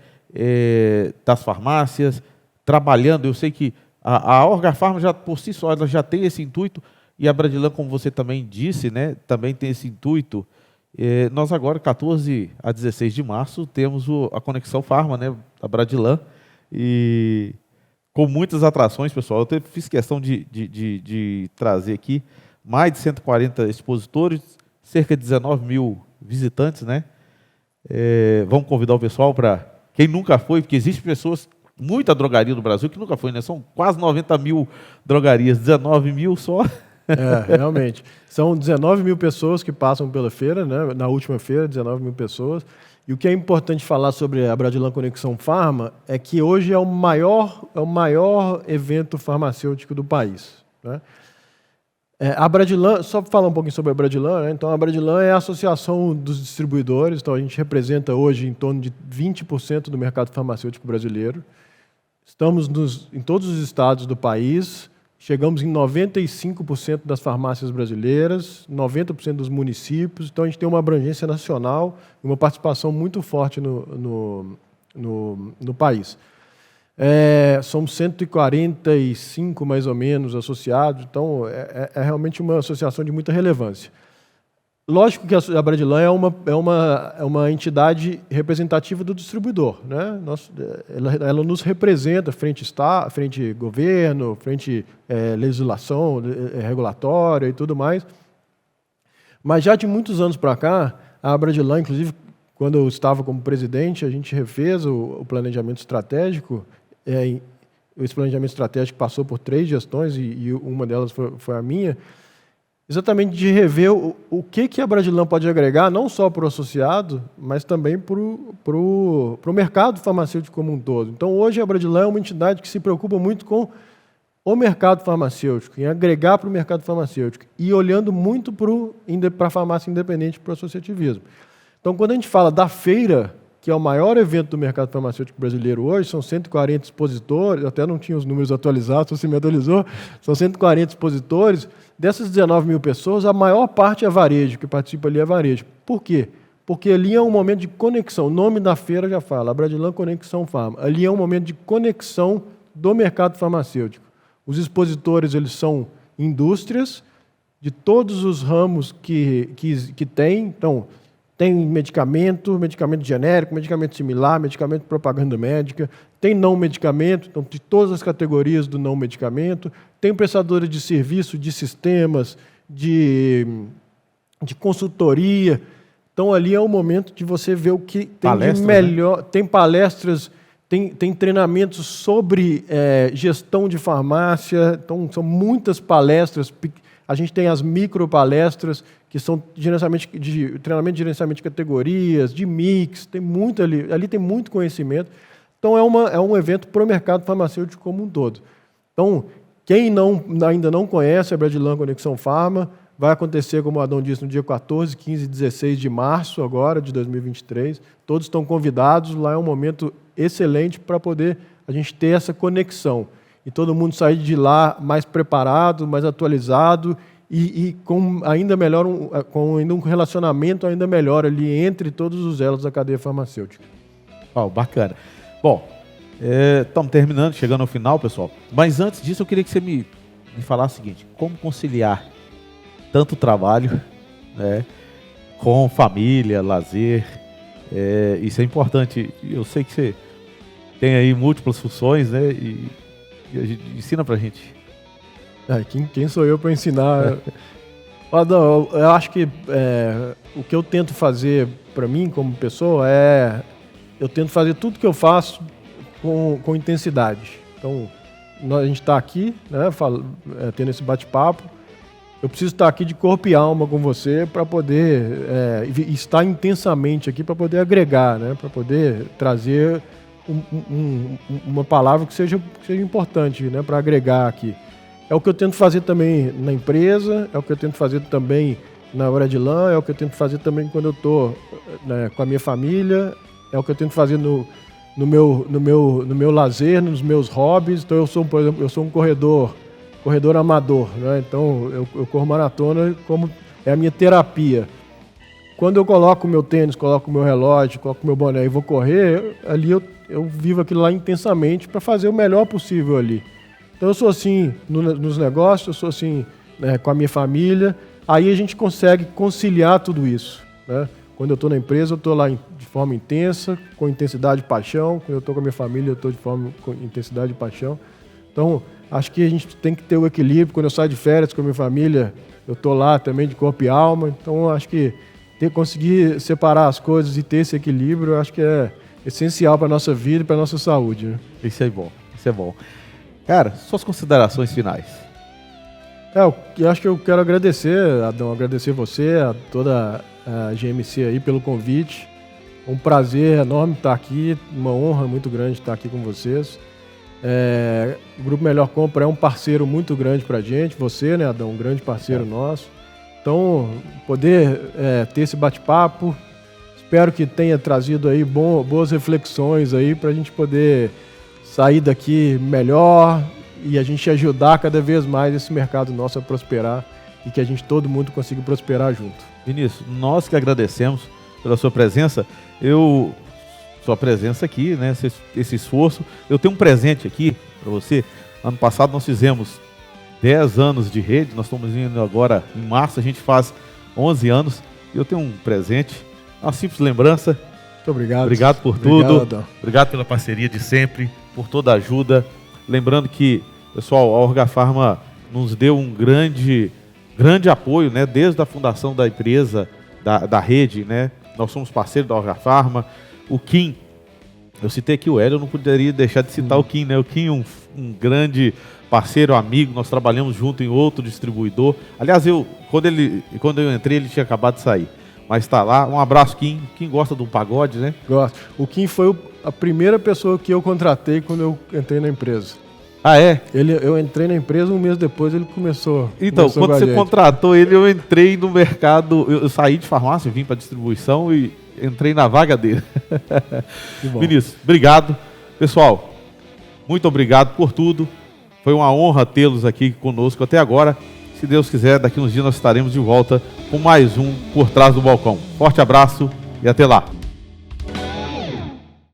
das farmácias, trabalhando. Eu sei que a Orgafarma já por si só ela já tem esse intuito, e a Bradilan, como você também disse, né, também tem esse intuito. Nós agora, 14 a 16 de março, temos a Conexão Farma, né, da Bradilan, e com muitas atrações, pessoal. Eu fiz questão de trazer aqui mais de 140 expositores, cerca de 19 mil visitantes, né? Vamos convidar o pessoal para quem nunca foi, porque existem pessoas, muita drogaria no Brasil que nunca foi, né? São quase 90 mil drogarias, 19 mil só. Realmente. São 19 mil pessoas que passam pela feira, né? Na última feira, 19 mil pessoas. E o que é importante falar sobre a Bradilan Conexão Farma é que hoje é o maior evento farmacêutico do país, né? A Bradilan, só para falar um pouquinho sobre a Bradilan, né? Então a Bradilan é a associação dos distribuidores, então a gente representa hoje em torno de 20% do mercado farmacêutico brasileiro. Estamos em todos os estados do país, chegamos em 95% das farmácias brasileiras, 90% dos municípios, então a gente tem uma abrangência nacional e uma participação muito forte no país. Somos 145, mais ou menos, associados, então é realmente uma associação de muita relevância. Lógico que a Bradilan é uma entidade representativa do distribuidor, né? Ela nos representa frente governo, frente legislação regulatória e tudo mais. Mas já de muitos anos para cá, a Bradilan, inclusive, quando eu estava como presidente, a gente refez o planejamento estratégico. Esse planejamento estratégico passou por 3 gestões e uma delas foi a minha, exatamente de rever o que a Bradilan pode agregar, não só para o associado, mas também para o mercado farmacêutico como um todo. Então, hoje a Bradilan é uma entidade que se preocupa muito com o mercado farmacêutico, em agregar para o mercado farmacêutico e olhando muito para a farmácia independente, para o associativismo. Então, quando a gente fala da feira, que é o maior evento do mercado farmacêutico brasileiro hoje, são 140 expositores, eu até não tinha os números atualizados, você me atualizou, são 140 expositores. Dessas 19 mil pessoas, a maior parte é varejo, que participa ali é varejo. Por quê? Porque ali é um momento de conexão, o nome da feira já fala, a Bradilan Conexão Farma. Ali é um momento de conexão do mercado farmacêutico. Os expositores, eles são indústrias de todos os ramos que tem, então, tem medicamento genérico, medicamento similar, medicamento de propaganda médica, tem não medicamento, então de todas as categorias do não medicamento, tem prestadores de serviço, de sistemas, de consultoria. Então ali é o momento de você ver o que tem de melhor. Né? Tem palestras, tem treinamentos sobre gestão de farmácia, então são muitas palestras. A gente tem as micropalestras, que são treinamento de gerenciamento de categorias, de mix, tem muito ali tem muito conhecimento. Então, é um evento para o mercado farmacêutico como um todo. Então, quem ainda não conhece a Bradilan Conexão Farma, vai acontecer, como o Adão disse, no dia 14, 15 e 16 de março agora, de 2023. Todos estão convidados, lá é um momento excelente para poder a gente ter essa conexão. E todo mundo sair de lá mais preparado, mais atualizado e com ainda melhor, com ainda um relacionamento ainda melhor ali entre todos os elos da cadeia farmacêutica. Bacana. Bom, estamos terminando, chegando ao final, pessoal. Mas antes disso, eu queria que você me falasse o seguinte: como conciliar tanto trabalho, né, com família, lazer? Isso é importante. Eu sei que você tem aí múltiplas funções, né? E ensina pra gente. Quem sou eu para ensinar? Adão, eu acho que o que eu tento fazer para mim como pessoa eu tento fazer tudo que eu faço com intensidade. Então, a gente está aqui, né, tendo esse bate-papo. Eu preciso estar aqui de corpo e alma com você para poder estar intensamente aqui para poder agregar, né, para poder trazer uma palavra que seja importante, né, para agregar aqui. É o que eu tento fazer também na empresa, é o que eu tento fazer também na Bradilan, é o que eu tento fazer também quando eu estou, né, com a minha família, é o que eu tento fazer no meu lazer, nos meus hobbies. Então, por exemplo, eu sou um corredor amador, né? Então eu corro maratona como é a minha terapia. quando eu coloco o meu tênis, coloco o meu relógio, coloco o meu boné e vou correr, ali eu vivo aquilo lá intensamente para fazer o melhor possível ali. Então eu sou assim nos negócios, eu sou assim, né, com a minha família. Aí a gente consegue conciliar tudo isso, né? Quando eu estou na empresa, eu estou lá de forma intensa, com intensidade e paixão. Quando eu estou com a minha família, eu estou com intensidade e paixão. Então, acho que a gente tem que ter o equilíbrio. Quando eu saio de férias com a minha família, eu estou lá também de corpo e alma. Então, acho que conseguir separar as coisas e ter esse equilíbrio, eu acho que é essencial para a nossa vida e para a nossa saúde, né? Isso é bom, isso é bom. Cara, suas considerações finais. Eu acho que eu quero agradecer, Adão, agradecer você, a toda a GMC aí pelo convite. Um prazer enorme estar aqui, uma honra muito grande estar aqui com vocês. O Grupo Melhor Compra é um parceiro muito grande para a gente, você, né, Adão, um grande parceiro nosso. Então, poder ter esse bate-papo, espero que tenha trazido aí boas reflexões aí para a gente poder sair daqui melhor e a gente ajudar cada vez mais esse mercado nosso a prosperar e que todo mundo consiga prosperar junto. Vinícius, nós que agradecemos pela sua presença, sua presença aqui, né, esse esforço. Eu tenho um presente aqui para você. Ano passado nós fizemos 10 anos de rede, nós estamos indo agora em março, a gente faz 11 anos. E eu tenho um presente, uma simples lembrança. Muito obrigado. Obrigado por tudo. Adão. Obrigado pela parceria de sempre, por toda a ajuda. Lembrando que, pessoal, a Orgafarma nos deu um grande apoio, né, desde a fundação da empresa, da rede, né? Nós somos parceiros da Orgafarma. O Kim, eu citei aqui o Hélio, eu não poderia deixar de citar o Kim, né? O Kim, um grande parceiro, amigo, nós trabalhamos junto em outro distribuidor. Aliás, quando eu entrei, ele tinha acabado de sair. Mas está lá. Um abraço, Kim. Kim gosta do pagode, né? Gosto. O Kim foi a primeira pessoa que eu contratei quando eu entrei na empresa. Ah, é? Eu entrei na empresa, um mês depois ele começou. Então, quando você contratou ele, eu entrei no mercado, eu saí de farmácia, vim para distribuição e entrei na vaga dele. Vinícius, obrigado. Pessoal, muito obrigado por tudo. Foi uma honra tê-los aqui conosco até agora. Se Deus quiser, daqui uns dias nós estaremos de volta com mais um Por Trás do Balcão. Forte abraço e até lá.